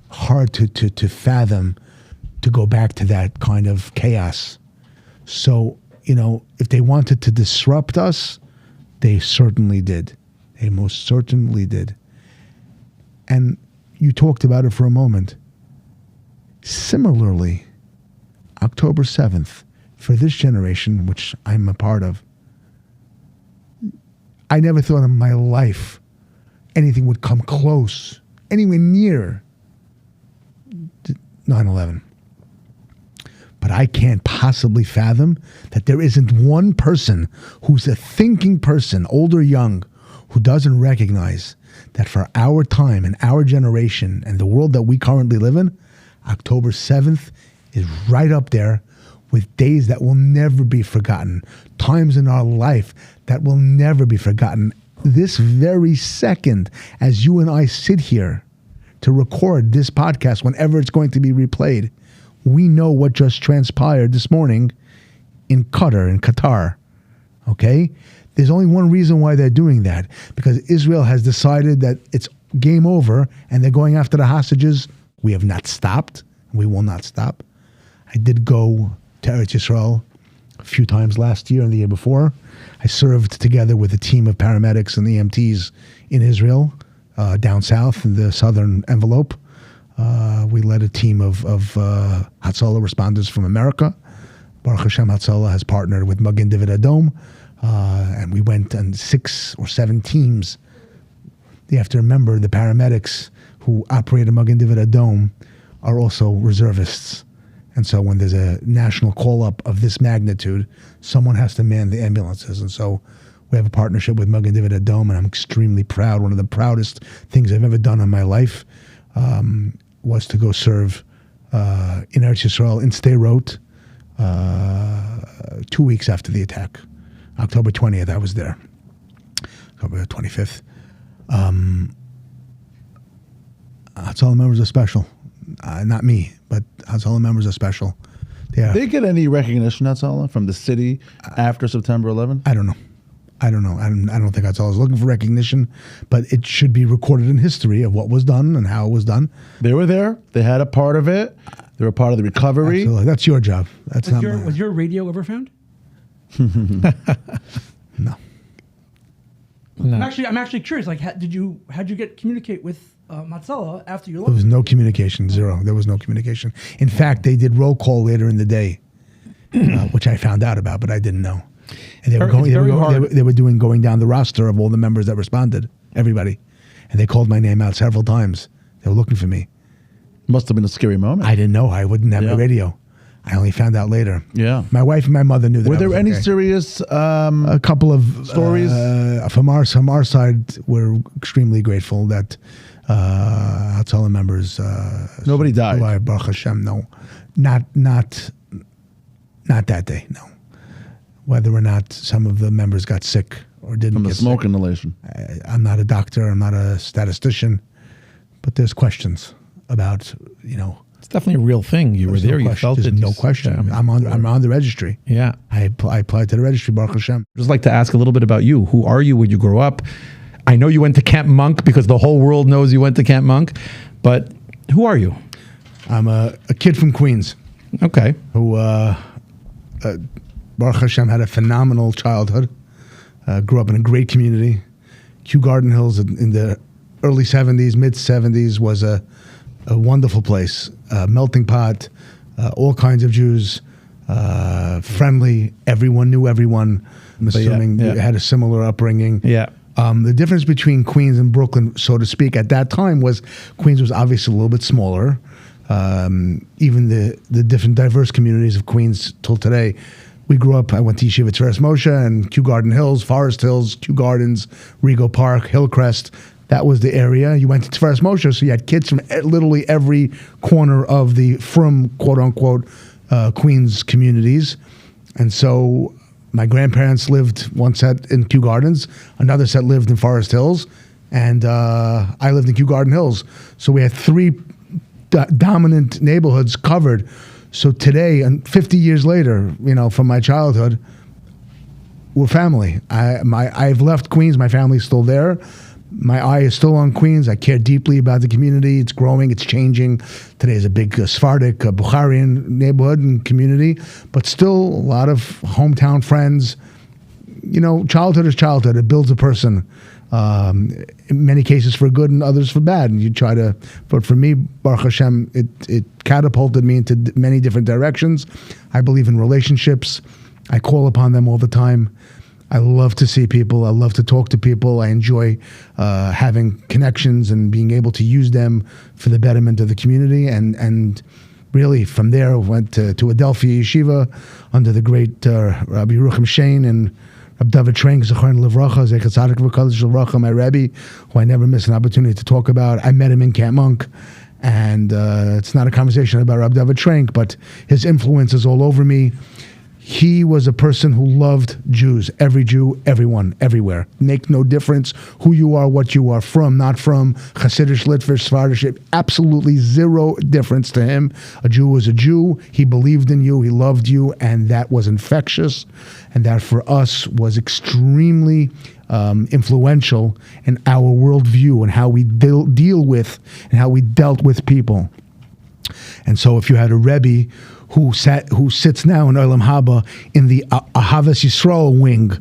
hard to fathom, to go back to that kind of chaos. So, if they wanted to disrupt us, they certainly did. They most certainly did. And you talked about it for a moment. Similarly, October 7th, for this generation, which I'm a part of, I never thought in my life anything would come close, anywhere near 9/11. But I can't possibly fathom that there isn't one person who's a thinking person, old or young, who doesn't recognize that for our time and our generation and the world that we currently live in, October 7th is right up there with days that will never be forgotten, times in our life that will never be forgotten. This very second, as you and I sit here to record this podcast, whenever it's going to be replayed, we know what just transpired this morning in Qatar, okay? There's only one reason why they're doing that, because Israel has decided that it's game over and they're going after the hostages. We have not stopped. We will not stop. I did go to Eretz Yisrael a few times last year and the year before. I served together with a team of paramedics and EMTs in Israel, down south in the southern envelope. We led a team of Hatzoloh responders from America. Baruch Hashem, Hatzoloh has partnered with Magen David Adom, and we went on 6 or 7 teams. you have to remember the paramedics who operate a Magen David Adom are also reservists. And so when there's a national call-up of this magnitude, someone has to man the ambulances. And so we have a partnership with Magen David Adom, and I'm extremely proud. One of the proudest things I've ever done in my life was to go serve in Eretz Yisrael in Sderot 2 weeks after the attack. October 20th, I was there. October 25th. Hatzoloh members are special. Not me, but Hatzoloh members are special. Did they get any recognition, Hatzoloh, from the city after September 11th? I don't know. I don't think Hatzoloh is looking for recognition, but it should be recorded in history of what was done and how it was done. They were there. They had a part of it. They were part of the recovery. Absolutely. That's your job. That's Was not your, mine. was your radio ever found? No. No. I'm actually curious. Like, how'd you communicate with Hatzoloh after you There left? was no communication, zero. There was no communication. In fact, they did roll call later in the day, which I found out about, but I didn't know. And they were going down the roster of all the members that responded, everybody. And they called my name out several times. They were looking for me. Must have been a scary moment. I didn't know. I wouldn't have my radio. I only found out later. Yeah. My wife and my mother knew that. Were I there was any okay. serious A couple of stories? From our side, we're extremely grateful that Hatzoloh members. Nobody died. survived, Baruch Hashem, no, not that day. No, whether or not some of the members got sick or didn't from the get smoke sick. inhalation? I'm not a doctor. I'm not a statistician, but there's questions about It's definitely a real thing. You were there's there. no You question. felt There's it. no question. Yeah, I'm on the registry. Yeah. I applied to the registry, Baruch Hashem. I'd just like to ask a little bit about you. Who are you? Where'd you grow up? I know you went to Camp Monk because the whole world knows you went to Camp Monk, but who are you? I'm a kid from Queens Okay. who, Baruch Hashem, had a phenomenal childhood. Grew up in a great community. Kew Garden Hills in the early 70s, mid 70s was a wonderful place. Melting pot, all kinds of Jews, friendly. Everyone knew everyone. I'm assuming yeah. you had a similar upbringing. Yeah. The difference between Queens and Brooklyn, so to speak, at that time was Queens was obviously a little bit smaller. Even the different diverse communities of Queens till today. We grew up, I went to Yeshiva Teres Moshe and Kew Garden Hills, Forest Hills, Kew Gardens, Rego Park, Hillcrest. That was the area. You went to Teres Moshe, so you had kids from literally every corner of the quote-unquote, Queens communities. And so my grandparents lived one set in Kew Gardens, another set lived in Forest Hills, and I lived in Kew Garden Hills. So we had three dominant neighborhoods covered. So today, and 50 years later, from my childhood, we're family. I've left Queens. My family's still there. My eye is still on Queens. I care deeply about the community. It's growing. It's changing. Today is a big Sephardic, Bukharian neighborhood and community, but still a lot of hometown friends. Childhood is childhood. It builds a person. In many cases for good and others for bad. And you try to, but for me, Baruch Hashem, it catapulted me into many different directions. I believe in relationships. I call upon them all the time. I love to see people. I love to talk to people. I enjoy having connections and being able to use them for the betterment of the community. And really, from there, I went to Adelphia Yeshiva under the great Rabbi Yerucham Shein and Rab David Trenk, Zechron Livracha, Zecher Tzadik V'Kodesh Livracha, my Rebbe, who I never miss an opportunity to talk about. I met him in Camp Monk, and it's not a conversation about Rab David Trenk, but his influence is all over me. He was a person who loved Jews, every Jew, everyone, everywhere. Make no difference who you are, what you are from, not from, Hasidish, Litvish, Sephardish, absolutely zero difference to him. A Jew was a Jew. He believed in you. He loved you, and that was infectious, and that for us was extremely influential in our worldview and how we deal with and how we dealt with people. And so if you had a Rebbe who sits now in Olam Haba in the Ahavas Yisrael wing,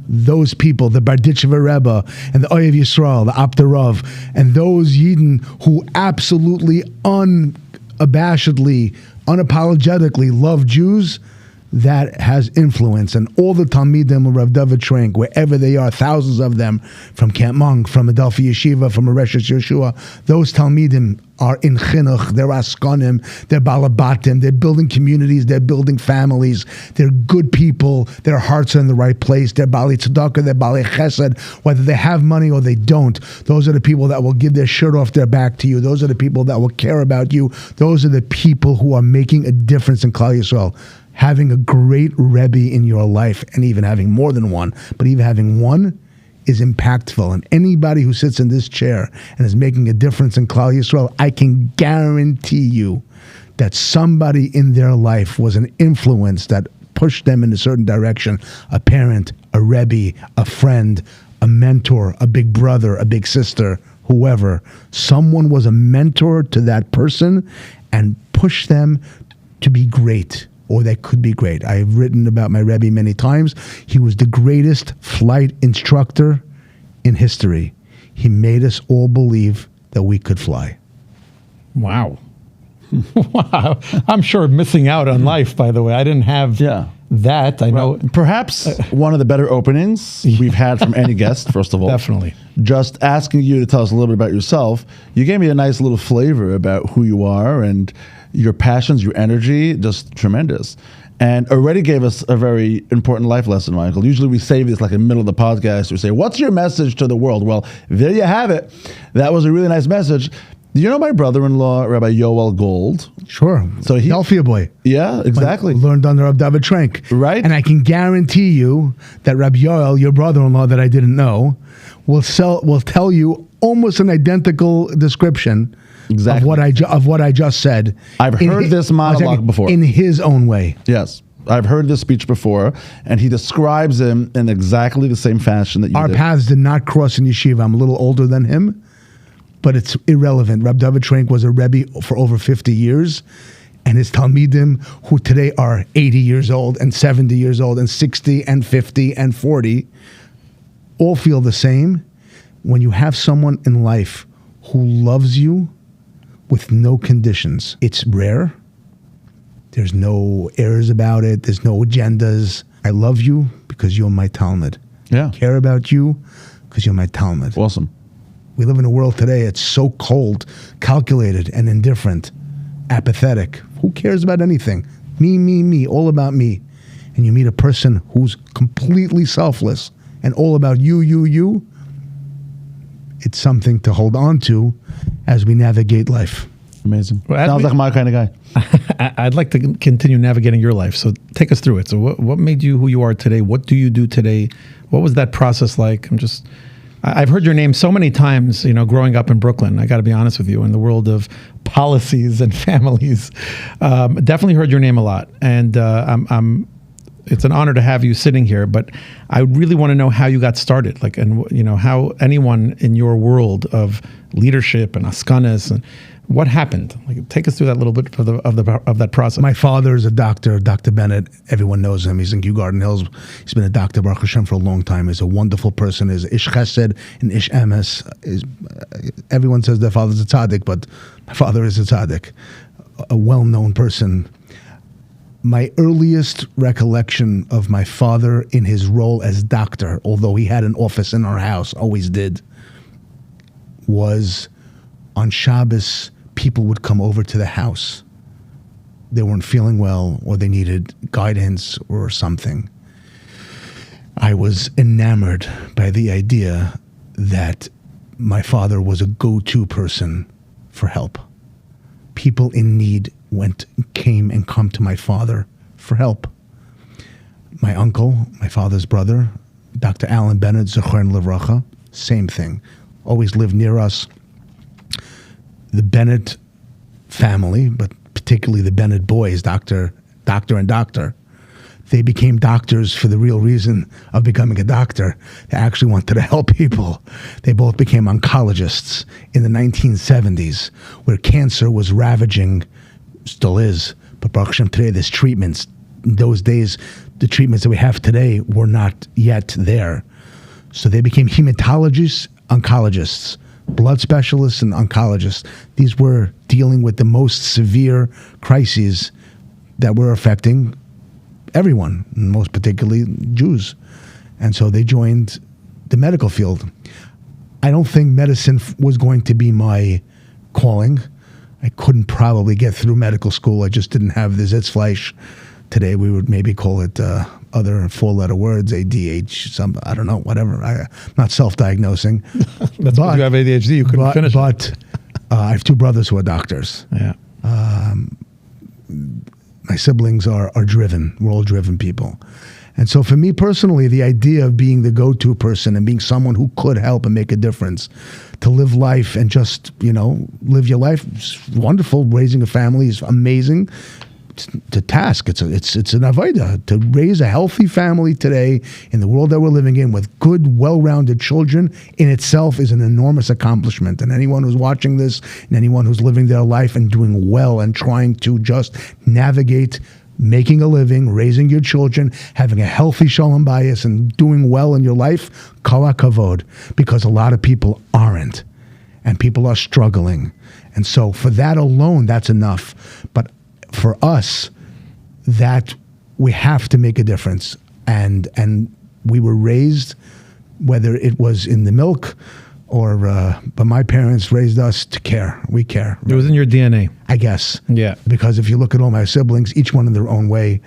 those people, the Barditchever Rebbe and the Oyev Yisrael, the Apterav, and those Yidden who absolutely unabashedly, unapologetically love Jews, that has influence. And all the Talmidim of Rav David Schrank, wherever they are, thousands of them, from Camp Munk, from Adelphi Yeshiva, from Ereshes Yeshua, those Talmidim are in chinuch, they're askanim, they're balabatim, they're building communities, they're building families, they're good people, their hearts are in the right place, they're bali tzedakah, they're bali chesed, whether they have money or they don't. Those are the people that will give their shirt off their back to you. Those are the people that will care about you. Those are the people who are making a difference in Klal Yisrael. Having a great Rebbe in your life, and even having more than one, but even having one is impactful. And anybody who sits in this chair and is making a difference in Klal Yisrael, I can guarantee you that somebody in their life was an influence that pushed them in a certain direction. A parent, a Rebbe, a friend, a mentor, a big brother, a big sister, whoever. Someone was a mentor to that person and pushed them to be great, or they could be great. I've written about my Rebbe many times. He was the greatest flight instructor in history. He made us all believe that we could fly. Wow. Wow. I'm sure missing out on life, by the way. I didn't have that. I know. Perhaps one of the better openings we've had from any guest, first of all. Definitely. Just asking you to tell us a little bit about yourself. You gave me a nice little flavor about who you are and your passions, your energy, just tremendous. And already gave us a very important life lesson, Michael. Usually we save this like in the middle of the podcast. We say, what's your message to the world? Well, there you have it. That was a really nice message. Do you know my brother-in-law, Rabbi Yoel Gold? Sure. So he, Delphia boy. Yeah, exactly. Learned under Rab David Schrank. Right. And I can guarantee you that Rab Yoel, your brother-in-law that I didn't know, will tell you almost an identical description Exactly. of what I just said. I've heard this monologue before. In his own way. Yes. I've heard this speech before, and he describes him in exactly the same fashion that you Our did. paths did not cross in yeshiva. I'm a little older than him, but it's irrelevant. Rab David Schrank was a Rebbe for over 50 years, and his Talmidim, who today are 80 years old and 70 years old and 60 and 50 and 40, all feel the same. When you have someone in life who loves you with no conditions, it's rare. There's no errors about it. There's no agendas. I love you because you're my Talmud. Yeah. I care about you because you're my Talmud. Awesome. We live in a world today, it's so cold, calculated, and indifferent, apathetic. Who cares about anything? Me, all about me. And you meet a person who's completely selfless and all about you. It's something to hold on to as we navigate life. Amazing. Well, Sounds like my kind of guy. I'd like to continue navigating your life. So take us through it. So what made you who you are today? What do you do today? What was that process like? I've heard your name so many times, growing up in Brooklyn. I got to be honest with you, in the world of policies and families. Definitely heard your name a lot. And it's an honor to have you sitting here, but I really want to know how you got started, how anyone in your world of leadership and askanas, and what happened. Take us through that little bit of that process. My father is a doctor, Dr. Bennett. Everyone knows him. He's in Kew Garden Hills. He's been a doctor, Baruch Hashem, for a long time. He's a wonderful person. He's ish chesed and ish emes. Everyone says their father's a tzaddik, but my father is a tzaddik, a well-known person. My earliest recollection of my father in his role as doctor, although he had an office in our house, always did, was on Shabbos. People would come over to the house. They weren't feeling well, or they needed guidance or something. I was enamored by the idea that my father was a go-to person for help. People in need came and come to my father for help. My uncle, my father's brother, Dr. Alan Bennett, Zechron Livracha, same thing. Always lived near us. The Bennett family, but particularly the Bennett boys, doctor, and doctor, they became doctors for the real reason of becoming a doctor. They actually wanted to help people. They both became oncologists in the 1970s, where cancer was ravaging, still is, but Baruch Hashem, today there's treatments. In those days, the treatments that we have today were not yet there. So they became hematologists, oncologists, blood specialists and oncologists. These were dealing with the most severe crises that were affecting everyone, most particularly Jews. And so they joined the medical field. I don't think medicine was going to be my calling. I couldn't probably get through medical school. I just didn't have the Sitzfleisch. Today we would maybe call it other 4-letter words, ADH, some, I don't know, whatever. I'm not self-diagnosing. That's because you have ADHD. You couldn't finish. But I have 2 brothers who are doctors. Yeah. My siblings are driven. We're all driven people. And so for me personally, the idea of being the go-to person and being someone who could help and make a difference, to live life and just, live your life, it's wonderful. Raising a family is amazing. It's a task. It's an avodah. To raise a healthy family today in the world that we're living in with good, well-rounded children in itself is an enormous accomplishment. And anyone who's watching this and anyone who's living their life and doing well and trying to just navigate making a living, raising your children, having a healthy shalom bayis, and doing well in your life, kol hakavod, because a lot of people aren't, and people are struggling. And so for that alone, that's enough. But for us, that we have to make a difference. And we were raised, whether it was in the milk or, but my parents raised us to care. We care. It was in your DNA. I guess. Yeah. Because if you look at all my siblings, each one in their own way,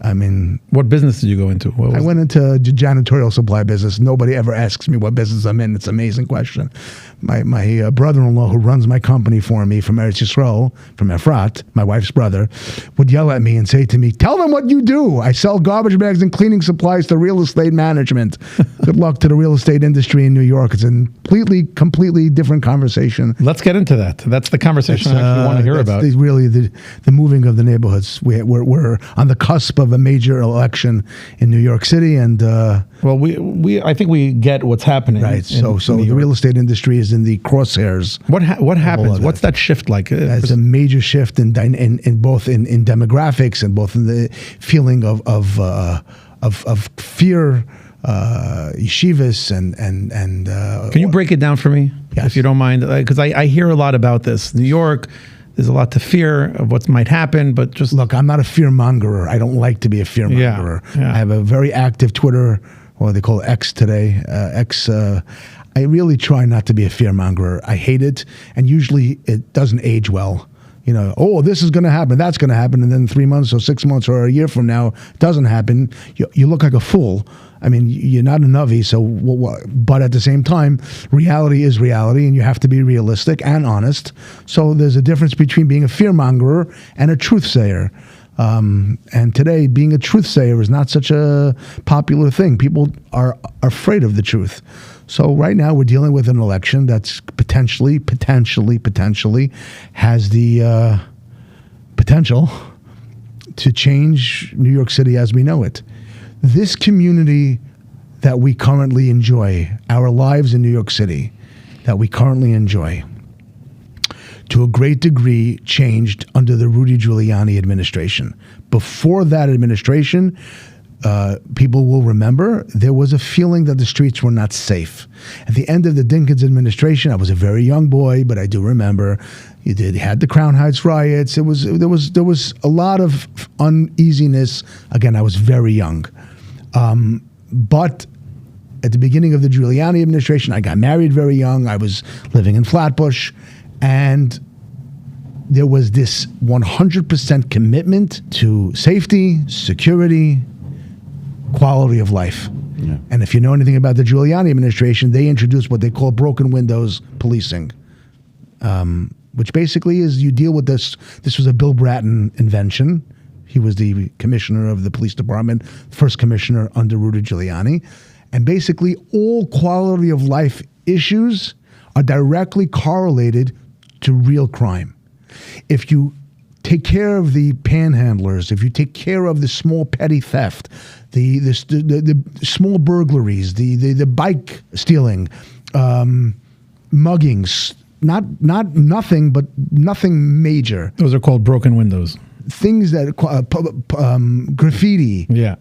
I mean... What business did you go into? I went into janitorial supply business. Nobody ever asks me what business I'm in. It's an amazing question. My brother-in-law, who runs my company for me from Eretz Yisrael, from Efrat, my wife's brother, would yell at me and say to me, "Tell them what you do. I sell garbage bags and cleaning supplies to real estate management." Good luck to the real estate industry in New York. It's a completely different conversation. Let's get into that. That's the conversation I actually want to hear about. Really the moving of the neighborhoods. We're on the cusp of a major election in New York City, and well, I think we get what's happening. Right. So the real estate industry is in the crosshairs. What happens? What's that shift like? It's a major shift in both in demographics and both in the feeling of fear, yeshivas and. Can you break it down for me, yes, if you don't mind? Because I hear a lot about this. New York. There's a lot to fear of what might happen, but just... Look, I'm not a fear-mongerer. I don't like to be a fear-mongerer. Yeah. I have a very active Twitter, or they call it X today, I really try not to be a fear-mongerer. I hate it, and usually it doesn't age well. This is going to happen, that's going to happen, and then 3 months or 6 months or a year from now, it doesn't happen. You look like a fool. I mean, you're not a Navi, but at the same time, reality is reality, and you have to be realistic and honest. So there's a difference between being a fearmongerer and a truth-sayer. And today, being a truth-sayer is not such a popular thing. People are afraid of the truth. So right now, we're dealing with an election that's potentially has the potential to change New York City as we know it. This community that we currently enjoy, our lives in New York City that we currently enjoy, to a great degree changed under the Rudy Giuliani administration. Before that administration, people will remember there was a feeling that the streets were not safe. At the end of the Dinkins administration, I was a very young boy, but I do remember you had the Crown Heights riots. There was a lot of uneasiness. Again, I was very young. But at the beginning of the Giuliani administration, I got married very young. I was living in Flatbush, and there was this 100% commitment to safety, security, quality of life. Yeah. And if you know anything about the Giuliani administration, they introduced what they call broken windows policing, which basically is you deal with this. This was a Bill Bratton invention. He was the commissioner of the police department, first commissioner under Rudy Giuliani. And basically all quality of life issues are directly correlated to real crime. If you take care of the panhandlers, if you take care of the small petty theft, the small burglaries, the bike stealing, muggings, nothing major. Those are called broken windows. Things that graffiti. Yeah.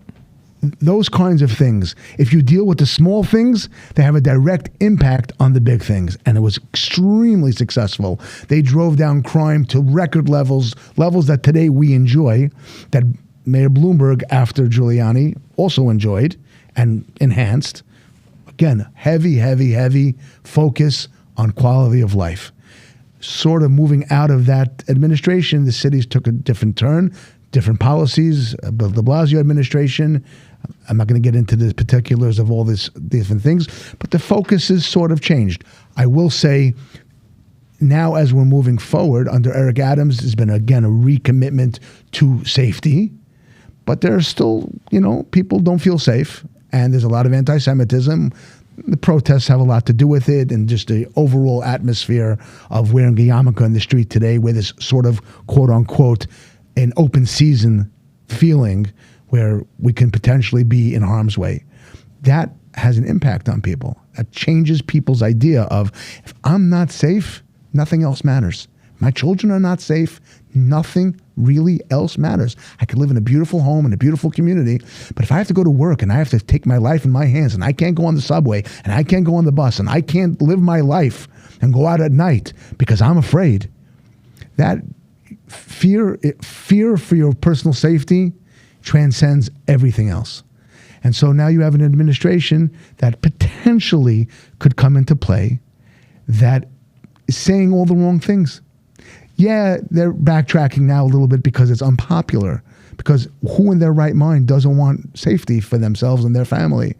Those kinds of things. If you deal with the small things, they have a direct impact on the big things. And it was extremely successful. They drove down crime to record levels that today we enjoy, that Mayor Bloomberg, after Giuliani, also enjoyed and enhanced. Again, heavy focus on quality of life. Sort of moving out of that administration, the cities took a different turn, different policies. Bill de Blasio administration, I'm not going to get into the particulars of all these different things, but the focus is sort of changed. I will say now as we're moving forward under Eric Adams, there's been, again, a recommitment to safety, but there's still, people don't feel safe, and there's a lot of anti-Semitism. The protests have a lot to do with it, and just the overall atmosphere of wearing a yarmulke on the street today, where this sort of quote-unquote an open season feeling where we can potentially be in harm's way. That has an impact on people. That changes people's idea of, if I'm not safe, nothing else matters. My children are not safe, nothing really else matters. I could live in a beautiful home in a beautiful community, but if I have to go to work and I have to take my life in my hands and I can't go on the subway and I can't go on the bus and I can't live my life and go out at night because I'm afraid, that fear for your personal safety transcends everything else. And so now you have an administration that potentially could come into play that is saying all the wrong things. Yeah, they're backtracking now a little bit because it's unpopular, because who in their right mind doesn't want safety for themselves and their family?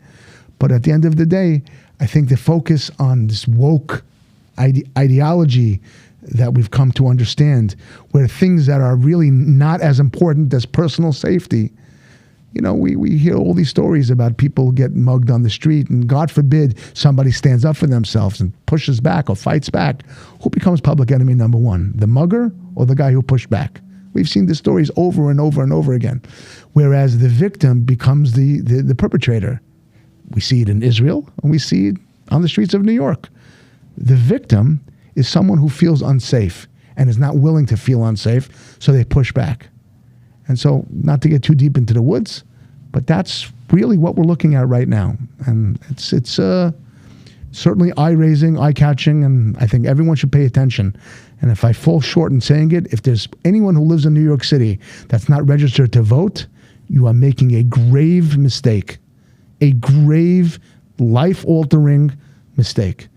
But at the end of the day, I think the focus on this woke ideology that we've come to understand, where things that are really not as important as personal safety, we hear all these stories about people getting mugged on the street, and God forbid somebody stands up for themselves and pushes back or fights back. Who becomes public enemy number one, the mugger or the guy who pushed back? We've seen the stories over and over and over again, whereas the victim becomes the perpetrator. We see it in Israel, and we see it on the streets of New York. The victim is someone who feels unsafe and is not willing to feel unsafe, so they push back. And so, not to get too deep into the woods, but that's really what we're looking at right now. And it's certainly eye-raising, eye-catching, and I think everyone should pay attention. And if I fall short in saying it, if there's anyone who lives in New York City that's not registered to vote, you are making a grave mistake, a grave, life-altering mistake.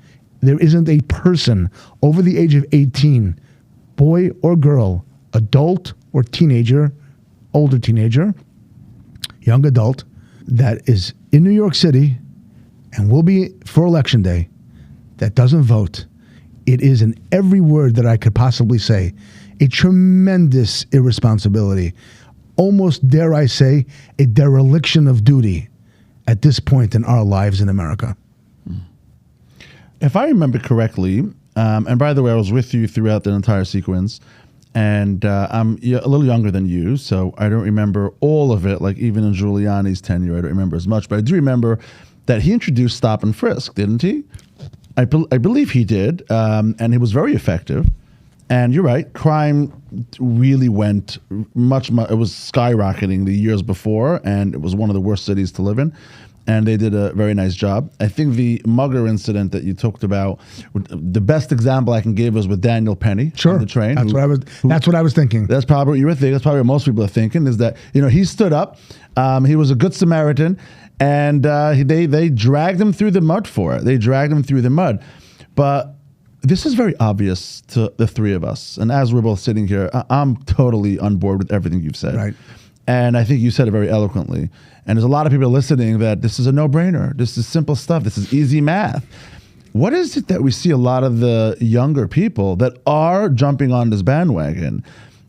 There isn't a person over the age of 18, boy or girl, adult or teenager, older teenager, young adult, that is in New York City and will be for election day, that doesn't vote. It is, in every word that I could possibly say, a tremendous irresponsibility. Almost, dare I say, a dereliction of duty at this point in our lives in America. If I remember correctly, and by the way, I was with you throughout the entire sequence, and I'm a little younger than you, so I don't remember all of it, like even in Giuliani's tenure, I don't remember as much, but I do remember that he introduced stop and frisk, didn't he? I believe he did, and it was very effective. And you're right, crime really went much, it was skyrocketing the years before, and it was one of the worst cities to live in. And they did a very nice job. I think the mugger incident that you talked about, the best example I can give was with Daniel Penny on the train. That's what I was thinking. That's probably what you were thinking. That's probably what most people are thinking, is that, he stood up. He was a good Samaritan, and they dragged him through the mud for it. They dragged him through the mud. But this is very obvious to the three of us. And as we're both sitting here, I'm totally on board with everything you've said. Right. And I think you said it very eloquently. And there's a lot of people listening that this is a no-brainer. This is simple stuff. This is easy math. What is it that we see a lot of the younger people that are jumping on this bandwagon,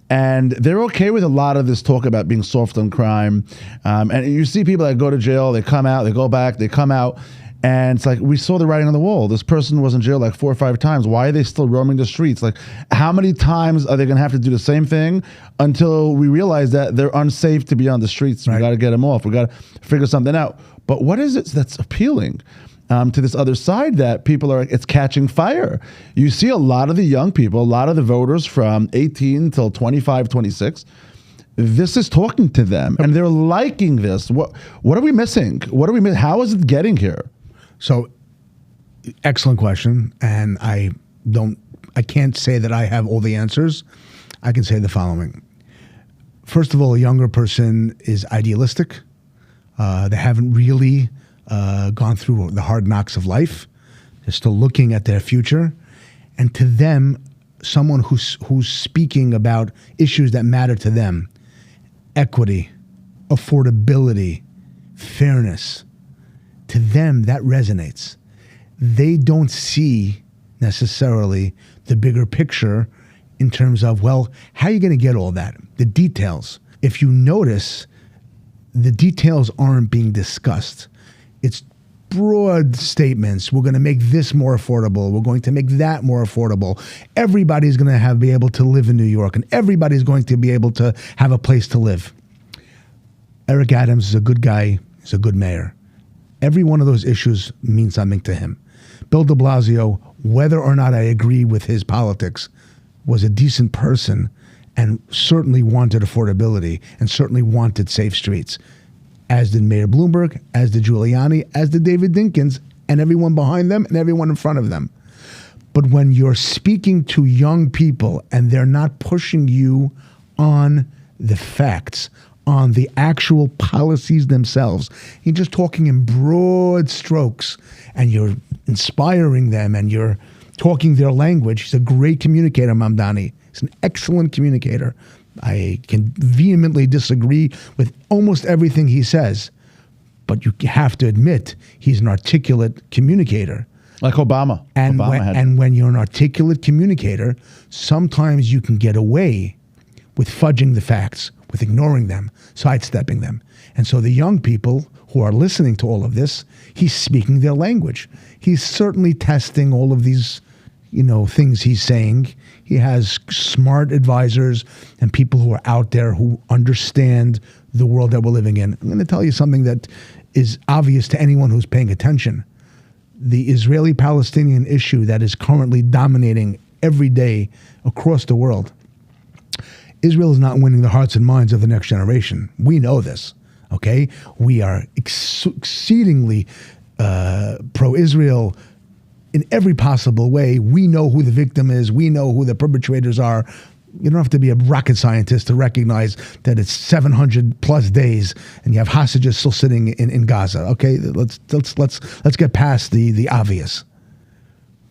and they're okay with a lot of this talk about being soft on crime? And you see people that go to jail, they come out, they go back, they come out, and it's like, we saw the writing on the wall. This person was in jail like 4 or 5 times. Why are they still roaming the streets? Like, how many times are they going to have to do the same thing until we realize that they're unsafe to be on the streets? Right. We got to get them off. We got to figure something out. But what is it that's appealing to this other side that people are, it's catching fire? You see a lot of the young people, a lot of the voters from 18 till 25, 26, this is talking to them and they're liking this. What are we missing? How is it getting here? So, excellent question, and I can't say that I have all the answers. I can say the following. first of all, a younger person is idealistic. They haven't really gone through the hard knocks of life. They're still looking at their future. And to them, someone who's speaking about issues that matter to them, equity, affordability, fairness, to them that resonates. They don't see necessarily the bigger picture in terms of, well, how are you going to get all that? The details. If you notice, the details aren't being discussed. It's broad statements. We're going to make this more affordable. We're going to make that more affordable. Everybody's going to be able to live in New York, and everybody's going to be able to have a place to live. Eric Adams is a good guy. He's a good mayor. Every one of those issues means something to him. Bill de Blasio, whether or not I agree with his politics, was a decent person and certainly wanted affordability and certainly wanted safe streets, as did Mayor Bloomberg, as did Giuliani, as did David Dinkins, and everyone behind them and everyone in front of them. But when you're speaking to young people and they're not pushing you on the facts, on the actual policies themselves, you're just talking in broad strokes and you're inspiring them and you're talking their language. He's a great communicator, Mamdani. He's an excellent communicator. I can vehemently disagree with almost everything he says, but you have to admit he's an articulate communicator. Like Obama. And when you're an articulate communicator, sometimes you can get away with fudging the facts, with ignoring them, sidestepping them. And so the young people who are listening to all of this, he's speaking their language. He's certainly testing all of these, things he's saying. He has smart advisors and people who are out there who understand the world that we're living in. I'm going to tell you something that is obvious to anyone who's paying attention. The Israeli-Palestinian issue that is currently dominating every day across the world. Israel is not winning the hearts and minds of the next generation. We know this, okay? We are exceedingly pro-Israel in every possible way. We know who the victim is. We know who the perpetrators are. You don't have to be a rocket scientist to recognize that it's 700 plus days and you have hostages still sitting in Gaza. Okay, let's get past the obvious.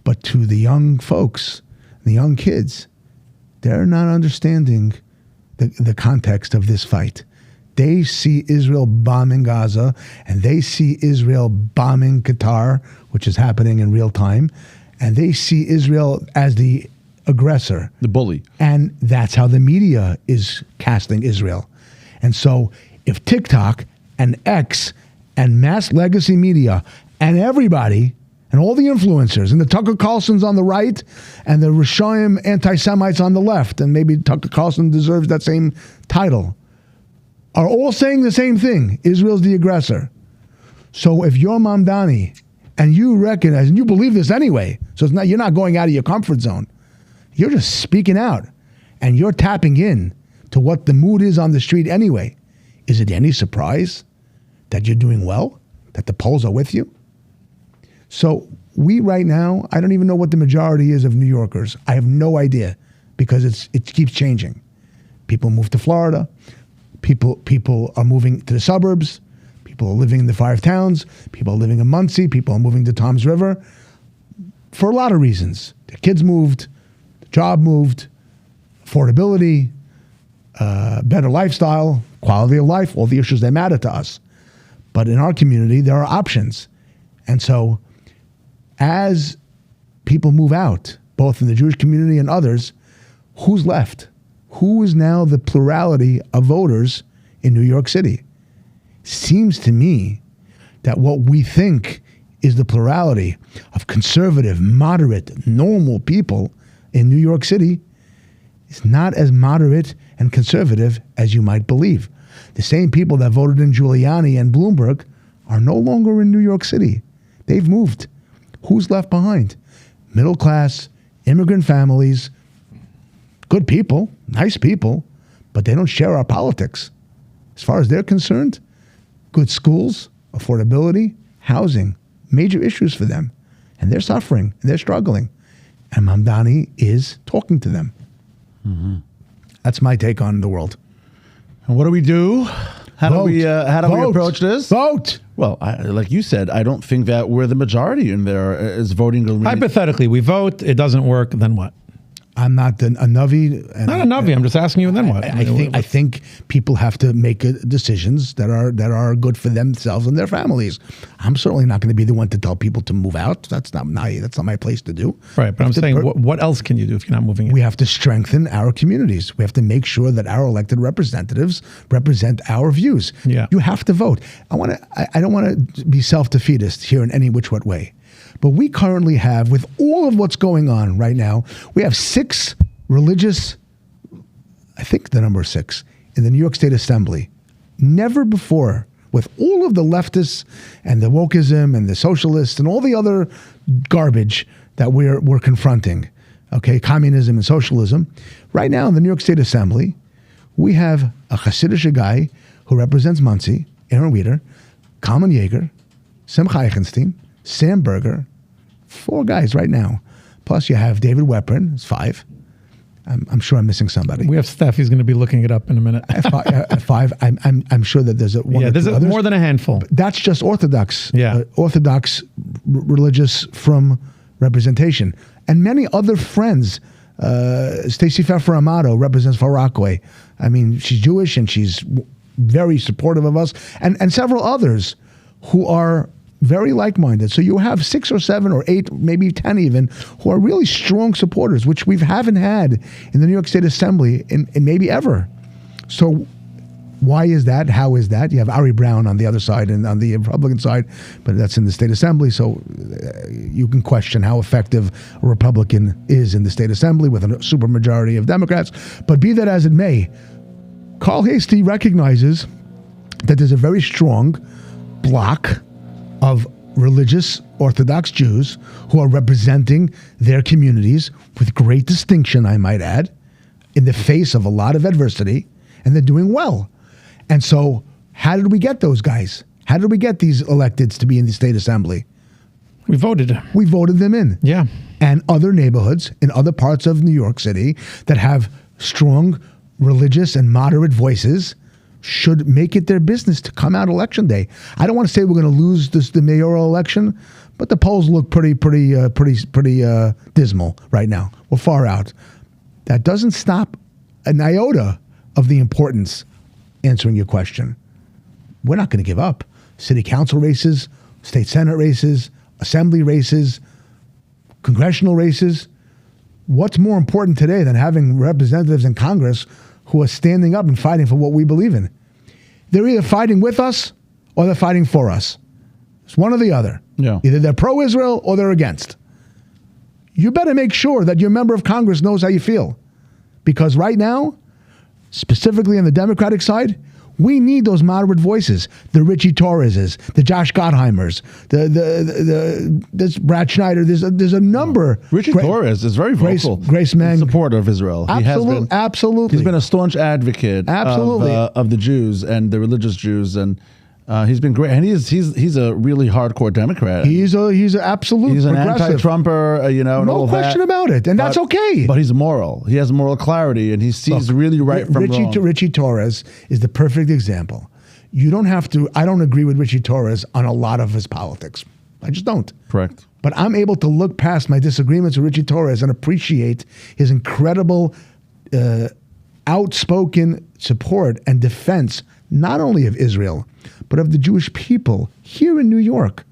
But to the young folks, the young kids, they're not understanding the context of this fight. They see Israel bombing Gaza, and they see Israel bombing Qatar, which is happening in real time, and they see Israel as the aggressor. The bully. And that's how the media is casting Israel. And so if TikTok and X and mass legacy media and everybody and all the influencers and the Tucker Carlsons on the right and the Rishonim anti-Semites on the left, and maybe Tucker Carlson deserves that same title, are all saying the same thing. Israel's the aggressor. So if you're Mamdani and you recognize, and you believe this anyway, so it's not, you're not going out of your comfort zone. You're just speaking out and you're tapping in to what the mood is on the street anyway. Is it any surprise that you're doing well, that the polls are with you? So we right now, I don't even know what the majority is of New Yorkers. I have no idea because it keeps changing. People move to Florida. People are moving to the suburbs. People are living in the 5 towns. People are living in Muncie. People are moving to Toms River for a lot of reasons. The kids moved, the job moved, affordability, better lifestyle, quality of life, all the issues that matter to us. But in our community, there are options. And so as people move out, both in the Jewish community and others, who's left? Who is now the plurality of voters in New York City? Seems to me that what we think is the plurality of conservative, moderate, normal people in New York City is not as moderate and conservative as you might believe. The same people that voted in Giuliani and Bloomberg are no longer in New York City. They've moved. Who's left behind? Middle class, immigrant families, good people, nice people, but they don't share our politics. As far as they're concerned, good schools, affordability, housing, major issues for them. And they're suffering, and they're struggling. And Mamdani is talking to them. Mm-hmm. That's my take on the world. And what do we do? How do we approach this? Vote. Well, like you said, I don't think that we're the majority in there is voting. Hypothetically, we vote, it doesn't work, then what? I'm not a Navi. Not a Navi. I'm just asking you. Then what? I think people have to make decisions that are good for themselves and their families. I'm certainly not going to be the one to tell people to move out. That's not my place to do. Right, but I'm saying, what else can you do if you're not moving in? We have to strengthen our communities. We have to make sure that our elected representatives represent our views. Yeah. You have to vote. I don't want to be self-defeatist here in any which what way. But we currently have, with all of what's going on right now, we have 6 religious, I think the number is 6, in the New York State Assembly. Never before, with all of the leftists and the wokeism and the socialists and all the other garbage that we're confronting, okay, communism and socialism. Right now in the New York State Assembly, we have a Hasidic guy who represents Monsey, Aaron Weider, Kalman Yeager, Simcha Eichenstein, Sam Berger, 4 guys right now. Plus you have David Weprin, it's 5. I'm sure I'm missing somebody. We have Steph. He's going to be looking it up in a minute. At 5, I'm sure that there's one. Yeah, there's more than a handful. That's just Orthodox. Yeah, Orthodox religious from representation, and many other friends. Stacey Pfeffer Amato represents Far Rockaway. I mean, she's Jewish and she's very supportive of us, and several others who are very like-minded. So you have 6 or 7 or 8, maybe 10 even, who are really strong supporters, which we haven't had in the New York State Assembly in maybe ever. So why is that? How is that? You have Ari Brown on the other side and on the Republican side, but that's in the State Assembly. So you can question how effective a Republican is in the State Assembly with a supermajority of Democrats. But be that as it may, Carl Hastie recognizes that there's a very strong block of religious Orthodox Jews who are representing their communities with great distinction, I might add, in the face of a lot of adversity, and they're doing well. And so how did we get those guys? How did we get these electeds to be in the State Assembly? We voted. We voted them in. Yeah. And other neighborhoods in other parts of New York City that have strong religious and moderate voices should make it their business to come out election day. I don't want to say we're going to lose the mayoral election, but the polls look pretty dismal right now. We're far out. That doesn't stop an iota of the importance answering your question. We're not going to give up. City council races, state senate races, assembly races, congressional races. What's more important today than having representatives in Congress who are standing up and fighting for what we believe in? They're either fighting with us or they're fighting for us. It's one or the other. Yeah. Either they're pro-Israel or they're against. You better make sure that your member of Congress knows how you feel. Because right now, specifically on the Democratic side, we need those moderate voices. The Richie Torreses, the Josh Gottheimers, this Brad Schneider. There's a number. Richie Torres is very vocal. Grace Meng. In support of Israel. Absolutely. He's been a staunch advocate of the Jews and the religious Jews, and he's been great. And he's a really hardcore Democrat. He's an absolute He's an progressive. anti-Trumper, No question about it. And that's okay. But he's moral. He has moral clarity, and he sees really right from wrong. Richie Torres is the perfect example. You don't have to. I don't agree with Richie Torres on a lot of his politics. I just don't. Correct. But I'm able to look past my disagreements with Richie Torres and appreciate his incredible, outspoken support and defense, not only of Israel, but of the Jewish people here in New York.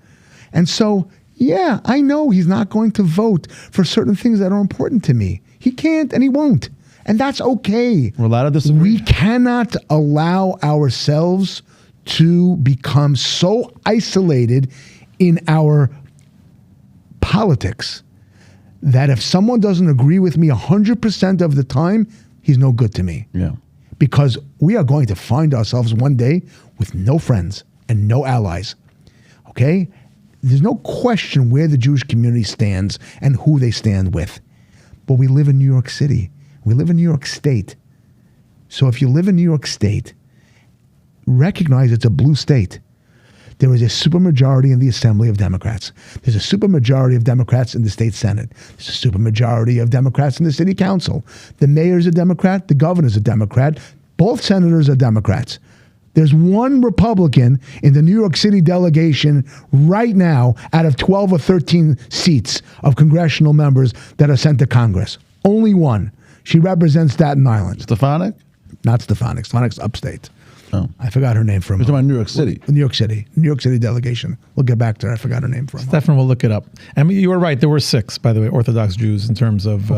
And so, yeah, I know he's not going to vote for certain things that are important to me. He can't and he won't. And that's okay. We're allowed to disagree. We cannot allow ourselves to become so isolated in our politics that if someone doesn't agree with me 100% of the time, he's no good to me. Yeah. Because we are going to find ourselves one day with no friends and no allies. Okay? There's no question where the Jewish community stands and who they stand with. But we live in New York City. We live in New York State. So if you live in New York State, recognize it's a blue state. There is a supermajority in the Assembly of Democrats. There's a supermajority of Democrats in the state Senate. There's a supermajority of Democrats in the city council. The mayor's a Democrat. The governor's a Democrat. Both senators are Democrats. There's one Republican in the New York City delegation right now out of 12 or 13 seats of congressional members that are sent to Congress. Only one. She represents Staten Island. Stefanik? Not Stefanik. Stefanik's upstate. Oh. I forgot her name for a We're talking moment. about New York City. New York City delegation. We'll get back to her. I forgot her name for a moment. Stefan will look it up. And you were right. There were 6, by the way, Orthodox Jews in terms of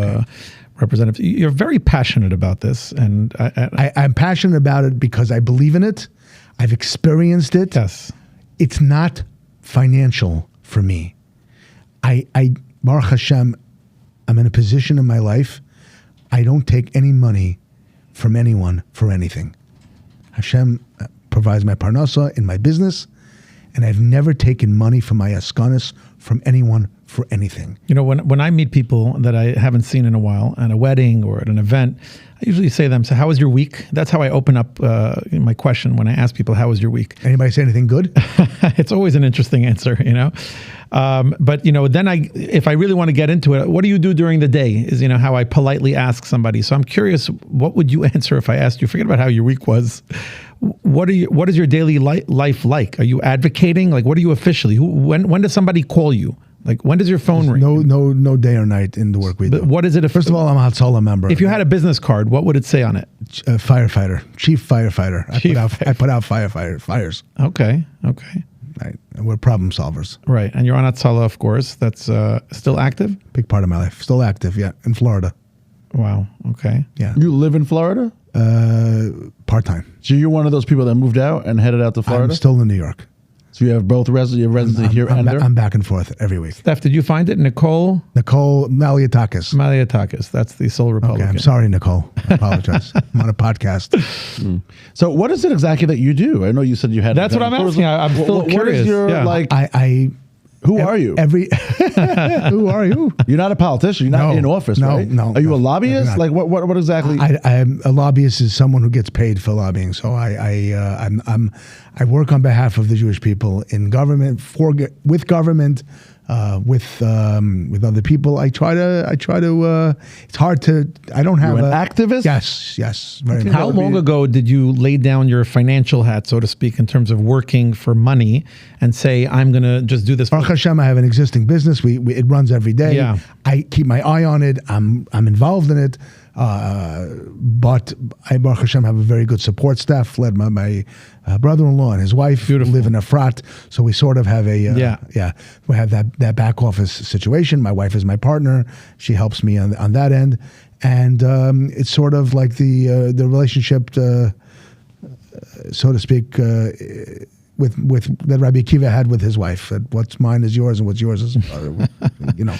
representatives. You're very passionate about this. And I'm passionate about it because I believe in it. I've experienced it. yes. It's not financial for me. I Baruch Hashem, I'm in a position in my life, I don't take any money from anyone for anything. Hashem provides my parnasa in my business, and I've never taken money from my askanis from anyone for anything. You know, when I meet people that I haven't seen in a while at a wedding or at an event, I usually say to them, so how was your week? That's how I open up my question when I ask people, how was your week? Anybody say anything good? It's always an interesting answer, you know. But, you know, then if I really want to get into it, what do you do during the day is, you know, how I politely ask somebody. So I'm curious, what would you answer if I asked you, forget about how your week was. What is your daily life like? Are you advocating? Like, what are you officially? When does somebody call you? Like, when does your phone ring? No day or night in the work we do. But what is it? First of all, I'm a Hatzoloh member. If you had a business card, what would it say on it? Firefighter, chief firefighter. I put out fires. Okay. Right. We're problem solvers. Right. And you're on Hatzoloh, of course. That's still active? Big part of my life. Still active, yeah. In Florida. Wow. Okay. Yeah. You live in Florida? Part-time. So you're one of those people that moved out and headed out to Florida? I'm still in New York. So you have both residency here and there? I'm back and forth every week. Steph, did you find it? Nicole Maliatakis. Maliatakis. That's the sole Republican. Okay, I'm sorry, Nicole. I apologize. I'm on a podcast. So what is it exactly that you do? I know you said you had... That's what I'm asking. I'm still curious. What is your, Yeah. who are you? Who are you? You're not a politician. You're not in office, right? No. Are you a No, lobbyist? I'm Like what exactly? I'm a lobbyist is someone who gets paid for lobbying. So I work on behalf of the Jewish people in government, with government, with other people. I try to. It's hard to. I don't have You're an activist? Yes. Very much. How long ago did you lay down your financial hat, so to speak, in terms of working for money and say, I'm going to just do this? Baruch Hashem, I have an existing business. It runs every day. Yeah. I keep my eye on it. I'm involved in it. But I, Baruch Hashem, have a very good support staff led by my brother-in-law and his wife. Beautiful. Live in a frat. So we sort of have we have that back office situation. My wife is my partner. She helps me on that end. And it's sort of like the relationship, so to speak, with that Rabbi Akiva had with his wife. That what's mine is yours, and what's yours is, you know.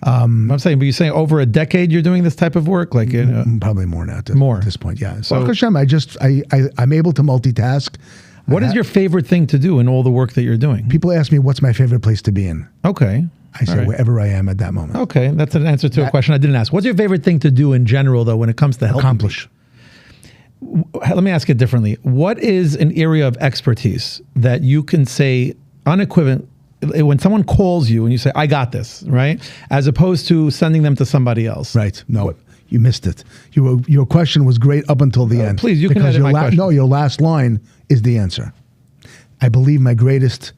I'm saying, but you're saying over a decade you're doing this type of work, like Probably more now. At this point, yeah. So- So Hashem, I'm able to multitask. what is your favorite thing to do in all the work that you're doing? People ask me what's my favorite place to be in. Okay. I say All right. wherever I am at that moment. Okay, that's an answer to a question I didn't ask. What's your favorite thing to do in general, though, when it comes to helping Accomplish. people? Let me ask it differently. What is an area of expertise that you can say unequivocally, when someone calls you and you say, I got this, right? As opposed to sending them to somebody else. Right. No, you missed it. Your question was great up until the end. please, you can Because edit my question. No, your last line is the answer. I believe my greatest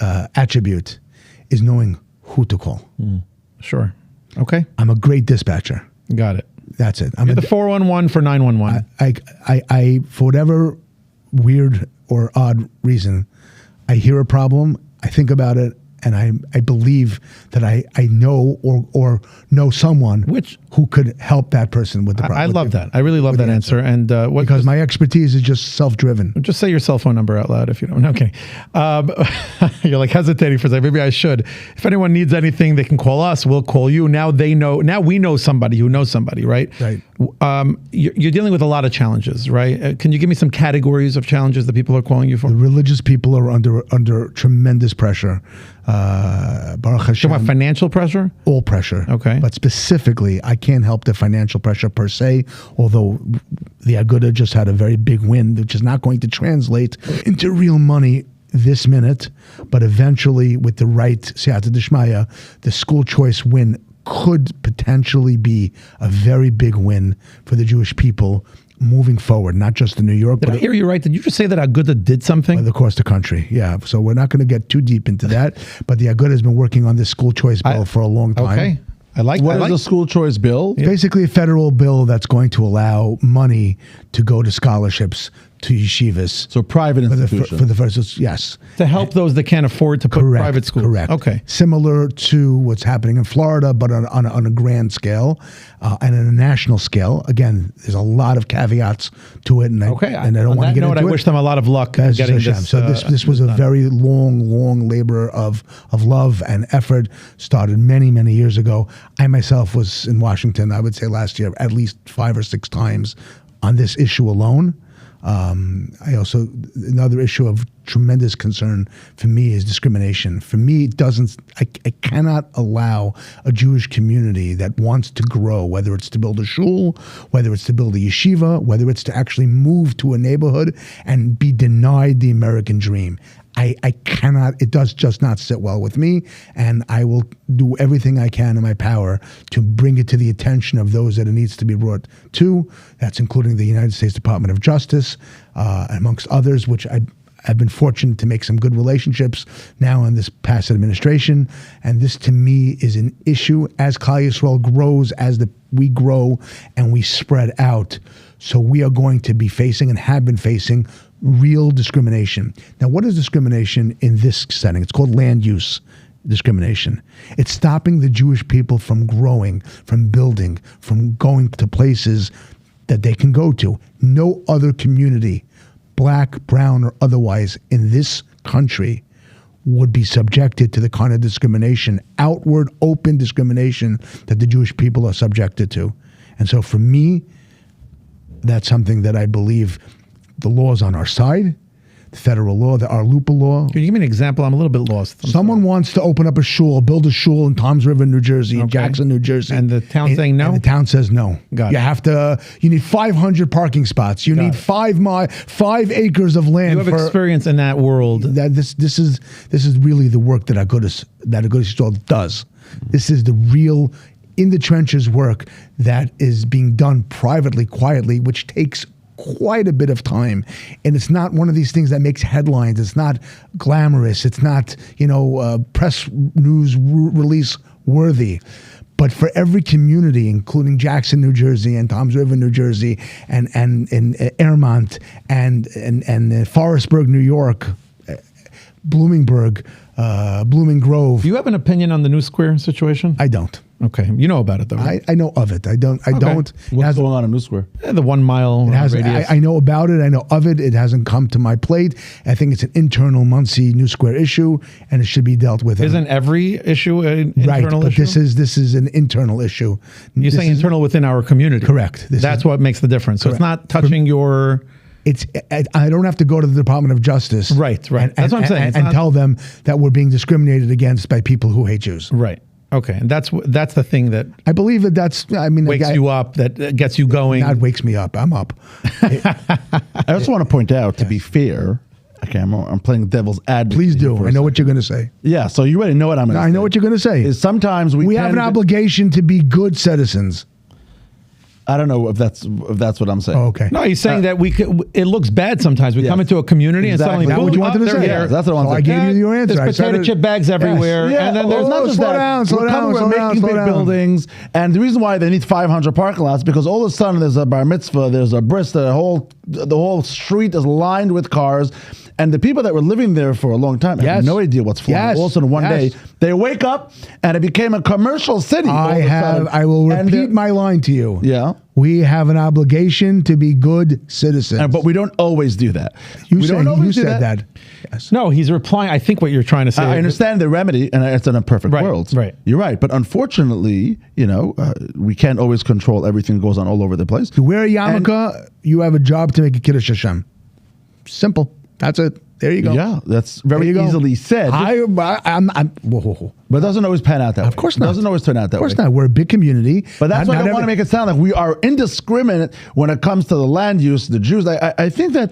attribute is knowing who to call. Sure. Okay. I'm a great dispatcher. Got it. That's it. You're the 411 for 911. I for whatever weird or odd reason, I hear a problem, I think about it, and I believe that I know or know someone who could help that person with the problem. I love that. I really love that answer. And because my expertise is just self-driven. just say your cell phone number out loud if you don't. No, okay. You're like hesitating for a second. Maybe I should. If anyone needs anything, they can call us. We'll call you. Now they know. Now we know somebody who knows somebody, right? Right. You're dealing with a lot of challenges, right? Can you give me some categories of challenges that people are calling you for? The religious people are under tremendous pressure. Baruch Hashem. Talking about financial pressure? All pressure. Okay. But specifically, I can't help the financial pressure per se, although the Aguda just had a very big win, which is not going to translate into real money this minute, but eventually with the right Siyata Dishmaya, the school choice win could potentially be a very big win for the Jewish people moving forward, not just in New York, Did I but hear you right? Did you just say that Aguda did something? across the country. Yeah. So we're not going to get too deep into that. But the Aguda has been working on this school choice bill for a long time. Okay. What is the school choice bill? Basically, a federal bill that's going to allow money to go to scholarships to yeshivas. So private For institutions. the first, yes. to help those that can't afford to put Correct. private schools. Correct. Okay. Similar to what's happening in Florida, but on a grand scale and on a national scale. Again, there's a lot of caveats to it, and I don't want to get into I it. wish them a lot of luck in As getting Hashem. this. So this was a very long labor of love and effort. Started many years ago. I myself was in Washington, I would say last year, at least 5 or 6 times on this issue alone. I also, another issue of tremendous concern for me is discrimination. For me, I cannot allow a Jewish community that wants to grow, whether it's to build a shul, whether it's to build a yeshiva, whether it's to actually move to a neighborhood and be denied the American dream. I cannot, it does just not sit well with me, and I will do everything I can in my power to bring it to the attention of those that it needs to be brought to. That's including the United States Department of Justice, amongst others, which I've been fortunate to make some good relationships now in this past administration. And this to me is an issue as Klal Yisrael grows, we grow and we spread out. So we are going to be facing and have been facing real discrimination. Now, what is discrimination in this setting? It's called land use discrimination. It's stopping the Jewish people from growing, from building, from going to places that they can go to. No other community, black, brown, or otherwise, in this country would be subjected to the kind of discrimination, outward, open discrimination that the Jewish people are subjected to. And so for me, that's something that I believe the law is on our side, the federal law, the Arlupa law. Can you give me an example? I'm a little bit lost. Someone wants to open up a shul, build a shul in Toms River, New Jersey, in Jackson, New Jersey. And the town saying no? And the town says no. Got it. You need 500 parking spots. You need 5 acres of land. You have experience in that world. This is really the work that Agudas Yisrael does. This is the real in the trenches work that is being done privately, quietly, which takes quite a bit of time, and it's not one of these things that makes headlines. It's not glamorous. It's not press news release worthy. But for every community, including Jackson, New Jersey, and Toms River, New Jersey, and Airmont, and Forestburg, New York, Bloomingburg, Blooming Grove. Do you have an opinion on the New Square situation? I don't. Okay, you know about it though. Right? I know of it. I don't. What's going on in New Square? The 1 mile radius. I know about it. I know of it. It hasn't come to my plate. I think it's an internal Muncie New Square issue, and it should be dealt with. Isn't every issue an internal issue? But this is an internal issue. You're saying internal within our community. Correct. That's what makes the difference. So it's not touching your... I don't have to go to the Department of Justice. Right. That's what I'm saying. And tell them that we're being discriminated against by people who hate Jews. Right. Okay. And that's the thing that... I believe wakes you up, that gets you going. That wakes me up. I'm up. I also want to point out, to be fair, okay, I'm playing devil's advocate. Please do. I know what you're going to say. Yeah, so you already know what I'm going to say. I know what you're going to say. Is sometimes we have an obligation to be good citizens. I don't know if that's what I'm saying. Oh, okay. No, he's saying that it looks bad sometimes. We come into a community exactly. and suddenly, what you wanted to say? Yeah, that's what I wanted I to say. gave you your answer. There's potato chip bags everywhere. Yes. And then there's not just slow that. down, slow down, We're making big buildings. And the reason why they need 500 parking lots, because all of a sudden there's a bar mitzvah, there's a bris, the whole street is lined with cars. And the people that were living there for a long time have no idea what's flying. Yes. All of a sudden, one day, they wake up and it became a commercial city. I will repeat my line to you. Yeah. We have an obligation to be good citizens. But we don't always do that. You said that. Yes. No, he's replying. I think what you're trying to say. I understand the remedy, and it's in a perfect world. Right. You're right. But unfortunately, we can't always control everything that goes on all over the place. You wear a yarmulke, you have a job to make a Kiddush Hashem. Simple. That's it. There you go. Yeah, that's very There you go. easily said. I'm whoa. But it doesn't always pan out that way. Of course not. It doesn't always turn out that way. Of course not. We're a big community. But that's why I don't every- want to make it sound like we are indiscriminate when it comes to the land use, the Jews. I think that,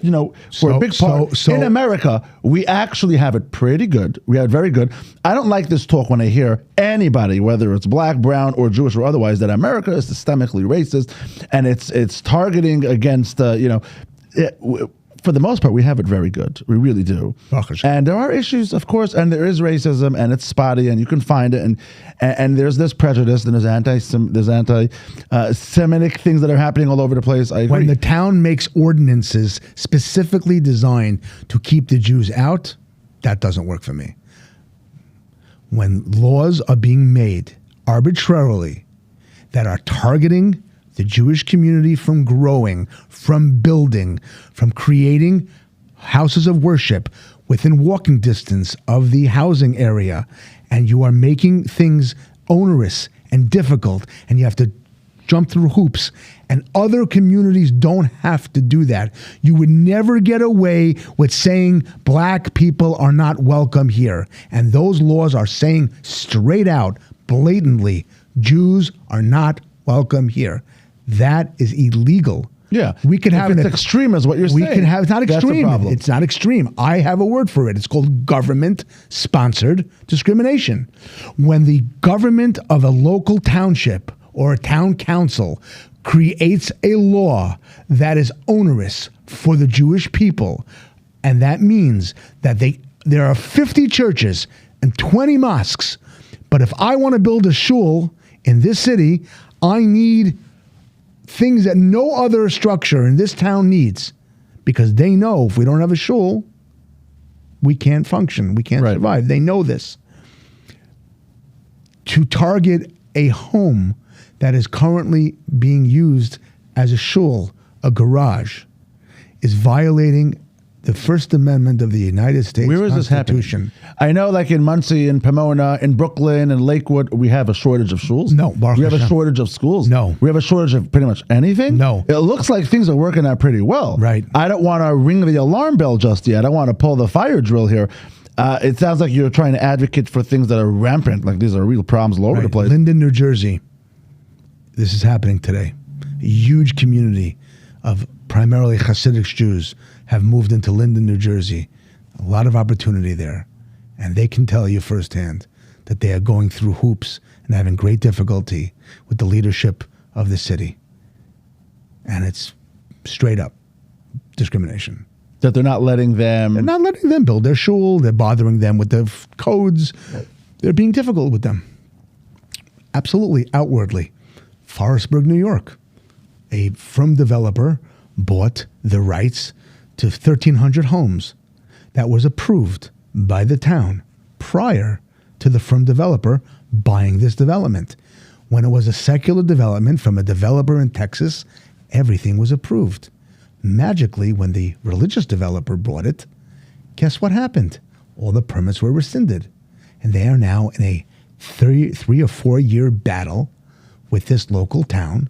for a big part, in America, we actually have it pretty good. We have it very good. I don't like this talk when I hear anybody, whether it's black, brown, or Jewish or otherwise, that America is systemically racist and it's targeting against, for the most part, we have it very good. We really do. And there are issues, of course, and there is racism, and it's spotty, and you can find it, and there's this prejudice, and there's anti-Semitic things that are happening all over the place. I agree. When the town makes ordinances specifically designed to keep the Jews out, that doesn't work for me. When laws are being made arbitrarily that are targeting the Jewish community from growing, from building, from creating houses of worship within walking distance of the housing area, and you are making things onerous and difficult, and you have to jump through hoops, and other communities don't have to do that. You would never get away with saying black people are not welcome here. And those laws are saying straight out, blatantly, Jews are not welcome here. That is illegal. Yeah. We could have it's extreme is what you're saying. We can have, it's not extreme. That's a problem. It's not extreme. I have a word for it. It's called government-sponsored discrimination. When the government of a local township or a town council creates a law that is onerous for the Jewish people, and that means that there are 50 churches and 20 mosques, but if I want to build a shul in this city, I need things that no other structure in this town needs, because they know if we don't have a shul, we can't function, we can't survive. They know this. To target a home that is currently being used as a shul, a garage, is violating the First Amendment of the United States Where is Constitution. this happening? I know, like in Muncie, in Pomona, in Brooklyn, in Lakewood, we have a shortage of schools. No, Baruch we have a Hashem. shortage of schools. No. We have a shortage of pretty much anything. No. It looks like things are working out pretty well. Right. I don't want to ring the alarm bell just yet. I don't want to pull the fire drill here. It sounds like you're trying to advocate for things that are rampant. Like these are real problems all over the place. Linden, New Jersey. This is happening today. A huge community of primarily Hasidic Jews have moved into Linden, New Jersey. A lot of opportunity there. And they can tell you firsthand that they are going through hoops and having great difficulty with the leadership of the city. And it's straight up discrimination. That they're not letting them... They're not letting them build their shul. They're bothering them with the codes. They're being difficult with them. Absolutely, outwardly. Forestburg, New York. A firm developer bought the rights to 1,300 homes that was approved by the town prior to the firm developer buying this development. When it was a secular development from a developer in Texas, everything was approved. Magically, when the religious developer bought it, guess what happened? All the permits were rescinded. And they are now in a 3 or 4 year battle with this local town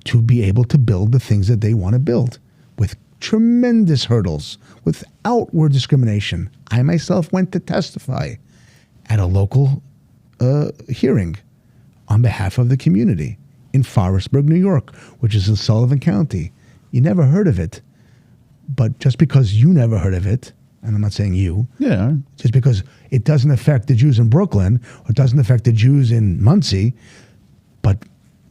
to be able to build the things that they want to build with tremendous hurdles, with outward discrimination. I myself went to testify at a local hearing on behalf of the community in Forestburg, New York, which is in Sullivan County. You never heard of it, but just because you never heard of it, and I'm not saying you, just because it doesn't affect the Jews in Brooklyn or it doesn't affect the Jews in Muncie, but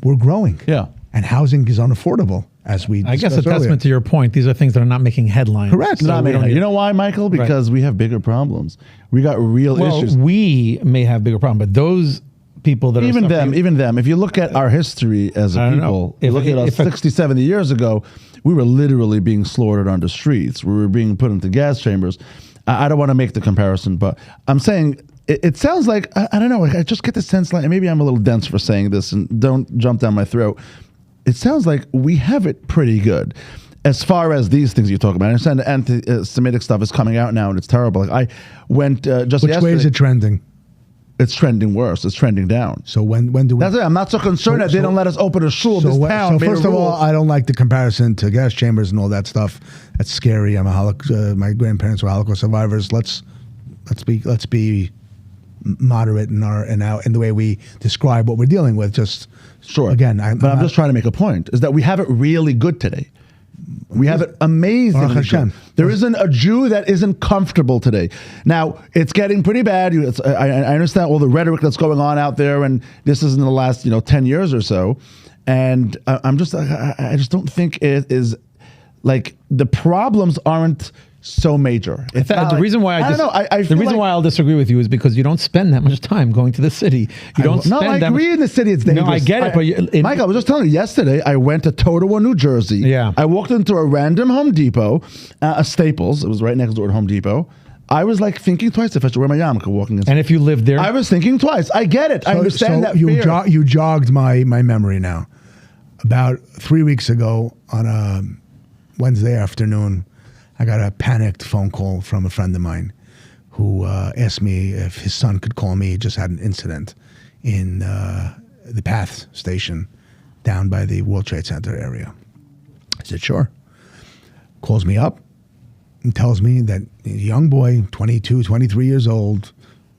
we're growing. Yeah. And housing is unaffordable, as we I guess a discussed earlier. testament to your point. These are things that are not making headlines. Correct. So we don't You need- know why, Michael? Because we have bigger problems. We got real well, issues. we may have bigger problems, but those people that are Even suffering- them. If you look at our history as a I don't know. people, If- look at us if a- 60, 70 years ago, we were literally being slaughtered on the streets. We were being put into gas chambers. I don't want to make the comparison, but I'm saying it sounds like, I don't know, like I just get the sense, like maybe I'm a little dense for saying this and don't jump down my throat. It sounds like we have it pretty good. As far as these things you talk about, I understand the anti-Semitic stuff is coming out now and it's terrible. Like I went just Which yesterday. way is it trending? it's trending worse. It's trending down. So when do we? That's it. I'm not so concerned that they don't let us open a shul. So, This town made first a of all, rule. I don't like the comparison to gas chambers and all that stuff. That's scary. I'm a my grandparents were Holocaust survivors. Let's be moderate in the way we describe what we're dealing with. Just Sure. Again, I'm just trying to make a point, is that we have it really good today. We have it amazingly Baruch Hashem. good. There isn't a Jew that isn't comfortable today. Now, it's getting pretty bad. I understand all the rhetoric that's going on out there, and this is in the last 10 years or so. And I just don't think it is, like, the problems aren't so major. In fact, the reason why why I'll disagree with you is because you don't spend that much time going to the city. You don't spend I that agree much. in the city it's dangerous. No, I get it, but Michael, I was just telling you, yesterday I went to Totowa, New Jersey. Yeah. I walked into a random Home Depot, a Staples. It was right next door to Home Depot. I was like thinking twice if I should wear my yarmulke walking in. and if you lived there, I was thinking twice. I get it. I understand that fear. You jogged my memory now. About 3 weeks ago on a Wednesday afternoon, I got a panicked phone call from a friend of mine who asked me if his son could call me. He just had an incident in the Path station down by the World Trade Center area. I said, sure. Calls me up and tells me that a young boy, 22, 23 years old,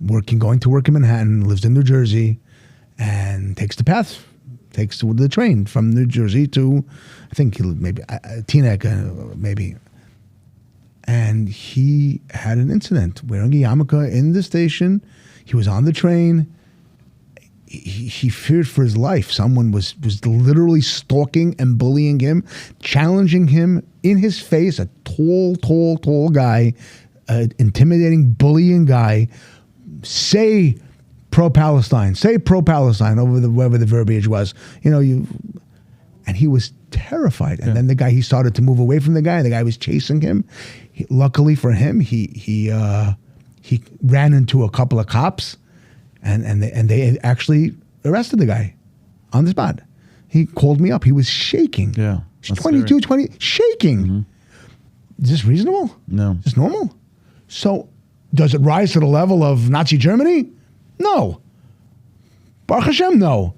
going to work in Manhattan, lives in New Jersey, and takes the Path, takes the train from New Jersey to, I think maybe Teaneck, maybe. And he had an incident wearing a yarmulke in the station. He was on the train. He feared for his life. Someone was literally stalking and bullying him, challenging him in his face, a tall guy, intimidating, bullying guy. Say pro-Palestine, over whatever the verbiage was. And he was terrified. And then he started to move away from the guy. The guy was chasing him. Luckily for him, he ran into a couple of cops, and they actually arrested the guy on the spot. He called me up. He was shaking. Yeah, He's 22, 20, shaking. Mm-hmm. Is this reasonable? No. Is this normal? So does it rise to the level of Nazi Germany? No. Baruch Hashem, no.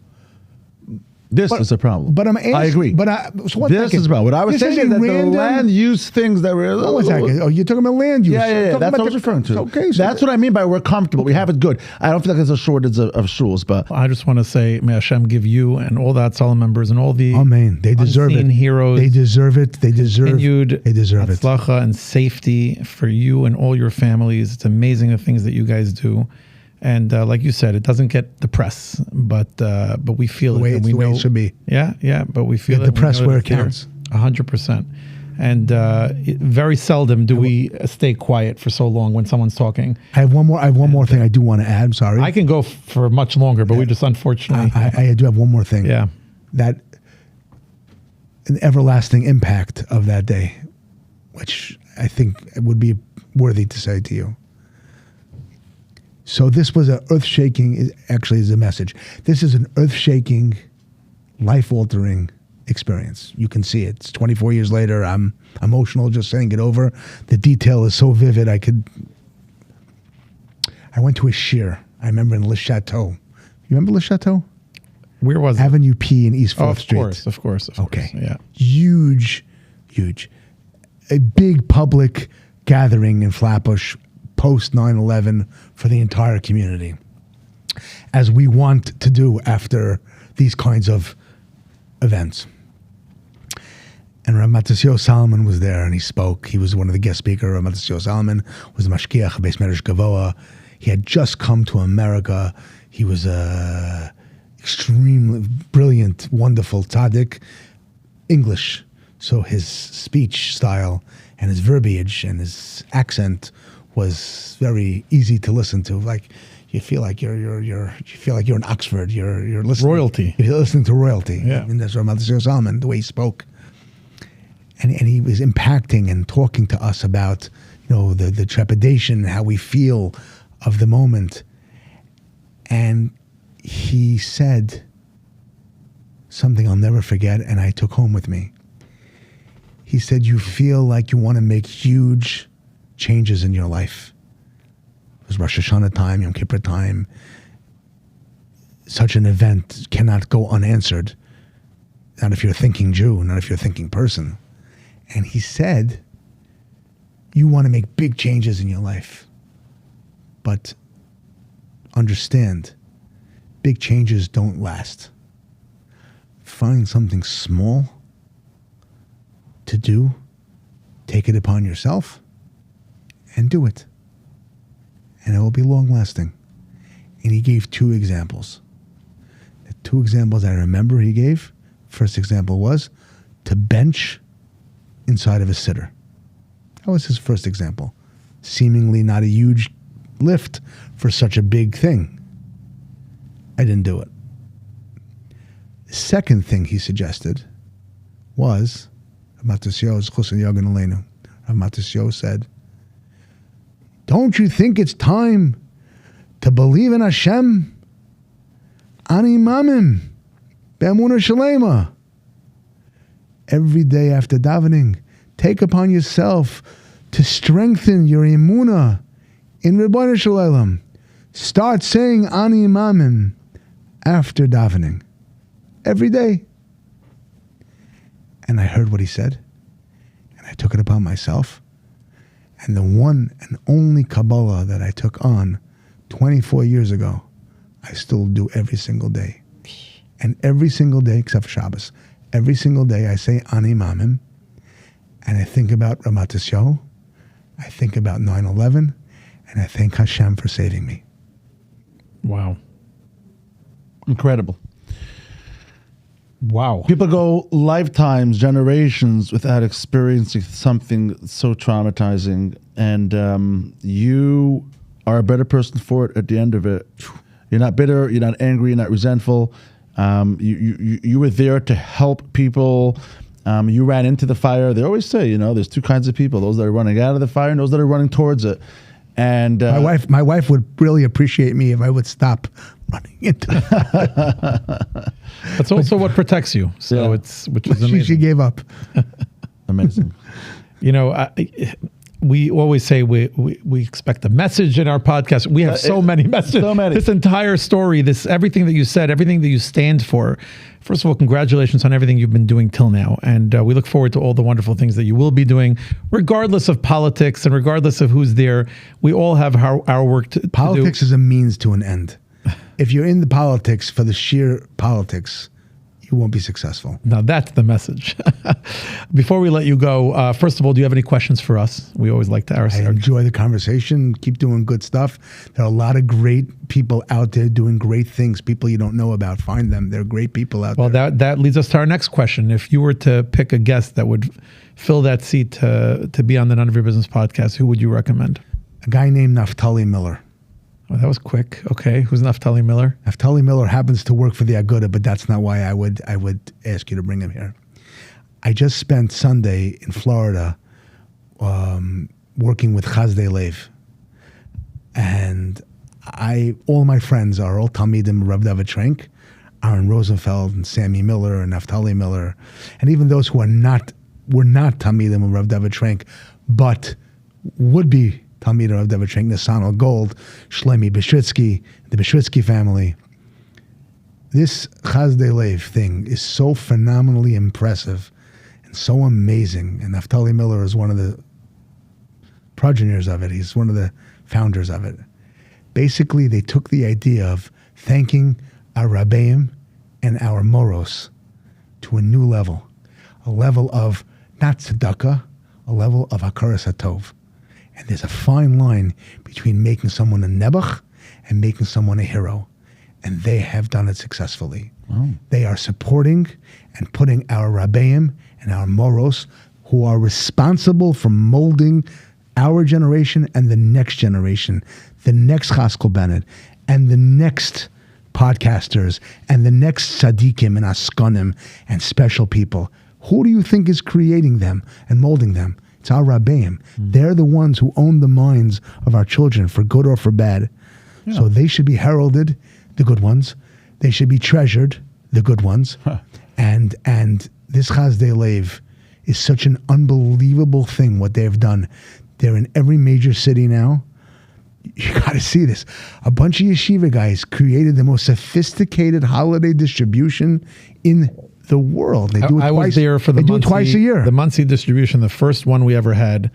This is a problem. But I'm asking. I agree. So one this second. is a problem. What I was saying is that the land use things that were... Oh, one second. Oh, you're talking about land use. Yeah. That's what I was referring to. Okay. So that's what I mean by we're comfortable. We have it good. I don't feel like there's a shortage of shuls, but... I just want to say, may Hashem give you and all the Hatzoloh members and all the Amen. They deserve it. Heroes. They deserve it. They deserve continued They deserve it. Hatzlacha and safety for you and all your families. It's amazing the things that you guys do. And like you said, it doesn't get the press, but we feel The way it. And we the way know it should be. Yeah, but we feel Get it. the press where it there, counts. 100%. And very seldom do we stay quiet for so long when someone's talking. I have one more thing I do want to add. I'm sorry. I can go for much longer, but we just unfortunately. I do have one more thing. Yeah. That an everlasting impact of that day, which I think would be worthy to say to you. So this was an earth-shaking, actually is a message. This is an earth-shaking, life-altering experience. You can see it. It's 24 years later. I'm emotional just saying it over. The detail is so vivid. I went to a shir. I remember in Le Chateau. You remember Le Chateau? Where was it? Avenue P in East 4th Street. Of course. Okay. Yeah. Huge. A big public gathering in Flatbush post 9/11 for the entire community, as we want to do after these kinds of events. And Rav Matisyahu Salomon was there, and he spoke. He was one of the guest speakers. Rav Matisyahu Salomon was the mashkiach Beis Medrash Gavoa. He had just come to America. He was a extremely brilliant, wonderful tzaddik, English. So his speech style and his verbiage and his accent was very easy to listen to. Like you feel like you're in Oxford. You're listening Royalty. You're listening to royalty. Yeah. And that's Rav Matisyahu Salomon, the way he spoke, and he was impacting and talking to us about the trepidation, how we feel of the moment, and he said something I'll never forget, and I took home with me. He said, "You feel like you want to make huge changes in your life." It was Rosh Hashanah time, Yom Kippur time, such an event cannot go unanswered. Not if you're a thinking Jew, not if you're a thinking person. And he said, you want to make big changes in your life, but understand, big changes don't last. Find something small to do, take it upon yourself, and do it. And it will be long-lasting. And he gave 2 examples. The 2 examples I remember he gave, first example was to bench inside of a sitter. That was his first example. Seemingly not a huge lift for such a big thing. I didn't do it. The second thing he suggested was, Rav Matisyahu said, don't you think it's time to believe in Hashem? Ani mamim, be'emunah shalema. Every day after davening, take upon yourself to strengthen your emunah in Ribono Shel Olam. Start saying Ani mamim after davening. Every day. And I heard what he said, and I took it upon myself. And the one and only Kabbalah that I took on 24 years ago, I still do every single day. And every single day, except for Shabbos, every single day I say Ani Mamim, and I think about Rav Matisyahu, I think about 9/11, and I thank Hashem for saving me. Wow. Incredible. Wow. People go lifetimes, generations without experiencing something so traumatizing, and you are a better person for it at the end of it. You're not bitter, you're not angry, you're not resentful. You were there to help people. You ran into the fire. They always say, there's 2 kinds of people: those that are running out of the fire and those that are running towards it. And my wife would really appreciate me if I would stop running into it. That's also what protects you. So which is amazing. She gave up. Amazing. We always say we expect a message in our podcast. We have so many messages. So many. This entire story, everything that you said, everything that you stand for. First of all, congratulations on everything you've been doing till now. And we look forward to all the wonderful things that you will be doing, regardless of politics and regardless of who's there. We all have our work to do. Politics is a means to an end. If you're in the politics for the sheer politics, you won't be successful. Now that's the message. Before we let you go, first of all, do you have any questions for us? We always like to ask. I enjoy the conversation. Keep doing good stuff. There are a lot of great people out there doing great things. People you don't know about, find them. They're great people out there. Well, that leads us to our next question. If you were to pick a guest that would fill that seat to be on the None of Your Business podcast, who would you recommend? A guy named Naftali Miller. Oh, that was quick. Okay, who's Naftali Miller? Naftali Miller happens to work for the Aguda, but that's not why I would ask you to bring him here. I just spent Sunday in Florida working with Chazdei Lev, and all my friends are all Talmidim Rav David Trenk, Aaron Rosenfeld and Sammy Miller and Naftali Miller, and even those who were not Talmidim of Rav David Trenk, but would be Talmidim of David Trenk, Nisano Gold, Shlomi Bishvitsky, the Bishvitsky family. This Chazdei Lev thing is so phenomenally impressive and so amazing. And Naftali Miller is one of the progenitors of it. He's one of the founders of it. Basically, they took the idea of thanking our Rabbeim and our Moros to a new level, a level of not tzedakah, a level of hakaras hatov. And there's a fine line between making someone a nebuch and making someone a hero. And they have done it successfully. Wow. They are supporting and putting our Rabbeim and our Moros, who are responsible for molding our generation and the next generation, the next Chaskel Bennett, and the next podcasters, and the next tzaddikim and askanim and special people. Who do you think is creating them and molding them? It's our Rabbeim. They're the ones who own the minds of our children, for good or for bad. Yeah. So they should be heralded, the good ones. They should be treasured, the good ones. Huh. And this Chazdei Lev is such an unbelievable thing, what they've done. They're in every major city now. You got to see this. A bunch of yeshiva guys created the most sophisticated holiday distribution in the world. They do it I twice. was there for the They do it twice a year. The Muncie distribution, the first one we ever had.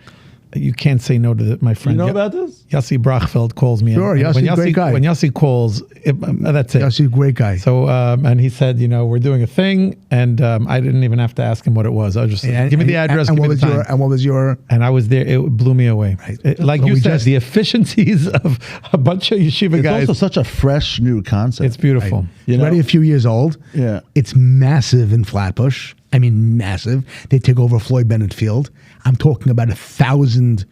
You can't say no to my friend. You know about this? Yossi Brachfeld calls me. Sure, and when Yossi, great guy. When Yossi calls, that's it. Yossi, great guy. So, and he said, we're doing a thing, and I didn't even have to ask him what it was. I was just give me the address, And give what me was the time. and what was your? And I was there. It blew me away. Right. Like So you we said, just- the efficiencies of a bunch of yeshiva It's guys. also such a fresh new concept. It's beautiful. You It's know? already a few years old. Yeah. It's massive in Flatbush. I mean, massive. They take over Floyd Bennett Field. I'm talking about 1,000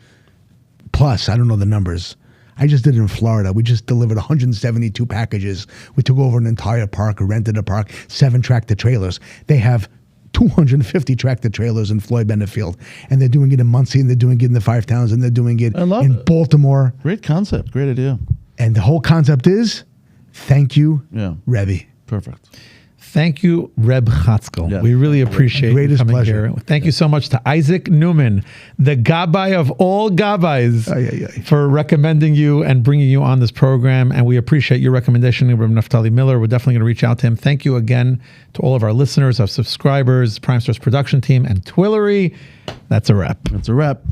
plus. I don't know the numbers. I just did it in Florida. We just delivered 172 packages. We took over an entire park, rented a park, 7 tractor trailers. They have 250 tractor trailers in Floyd Bennett Field. And they're doing it in Muncie, and they're doing it in the Five Towns, and they're doing it I love in it. Baltimore. Great concept. Great idea. And the whole concept is, thank you, Yeah. Rebbe. Perfect. Thank you, Reb Chaskel. Yeah. We really appreciate you Greatest coming pleasure. here. Thank you so much to Isaac Newman, the Gabbai of all Gabbais, Ay, ay, ay. for recommending you and bringing you on this program. And we appreciate your recommendation, Reb Naftali Miller. We're definitely going to reach out to him. Thank you again to all of our listeners, our subscribers, Prime Stars production team, and Twillery. That's a wrap. That's a wrap.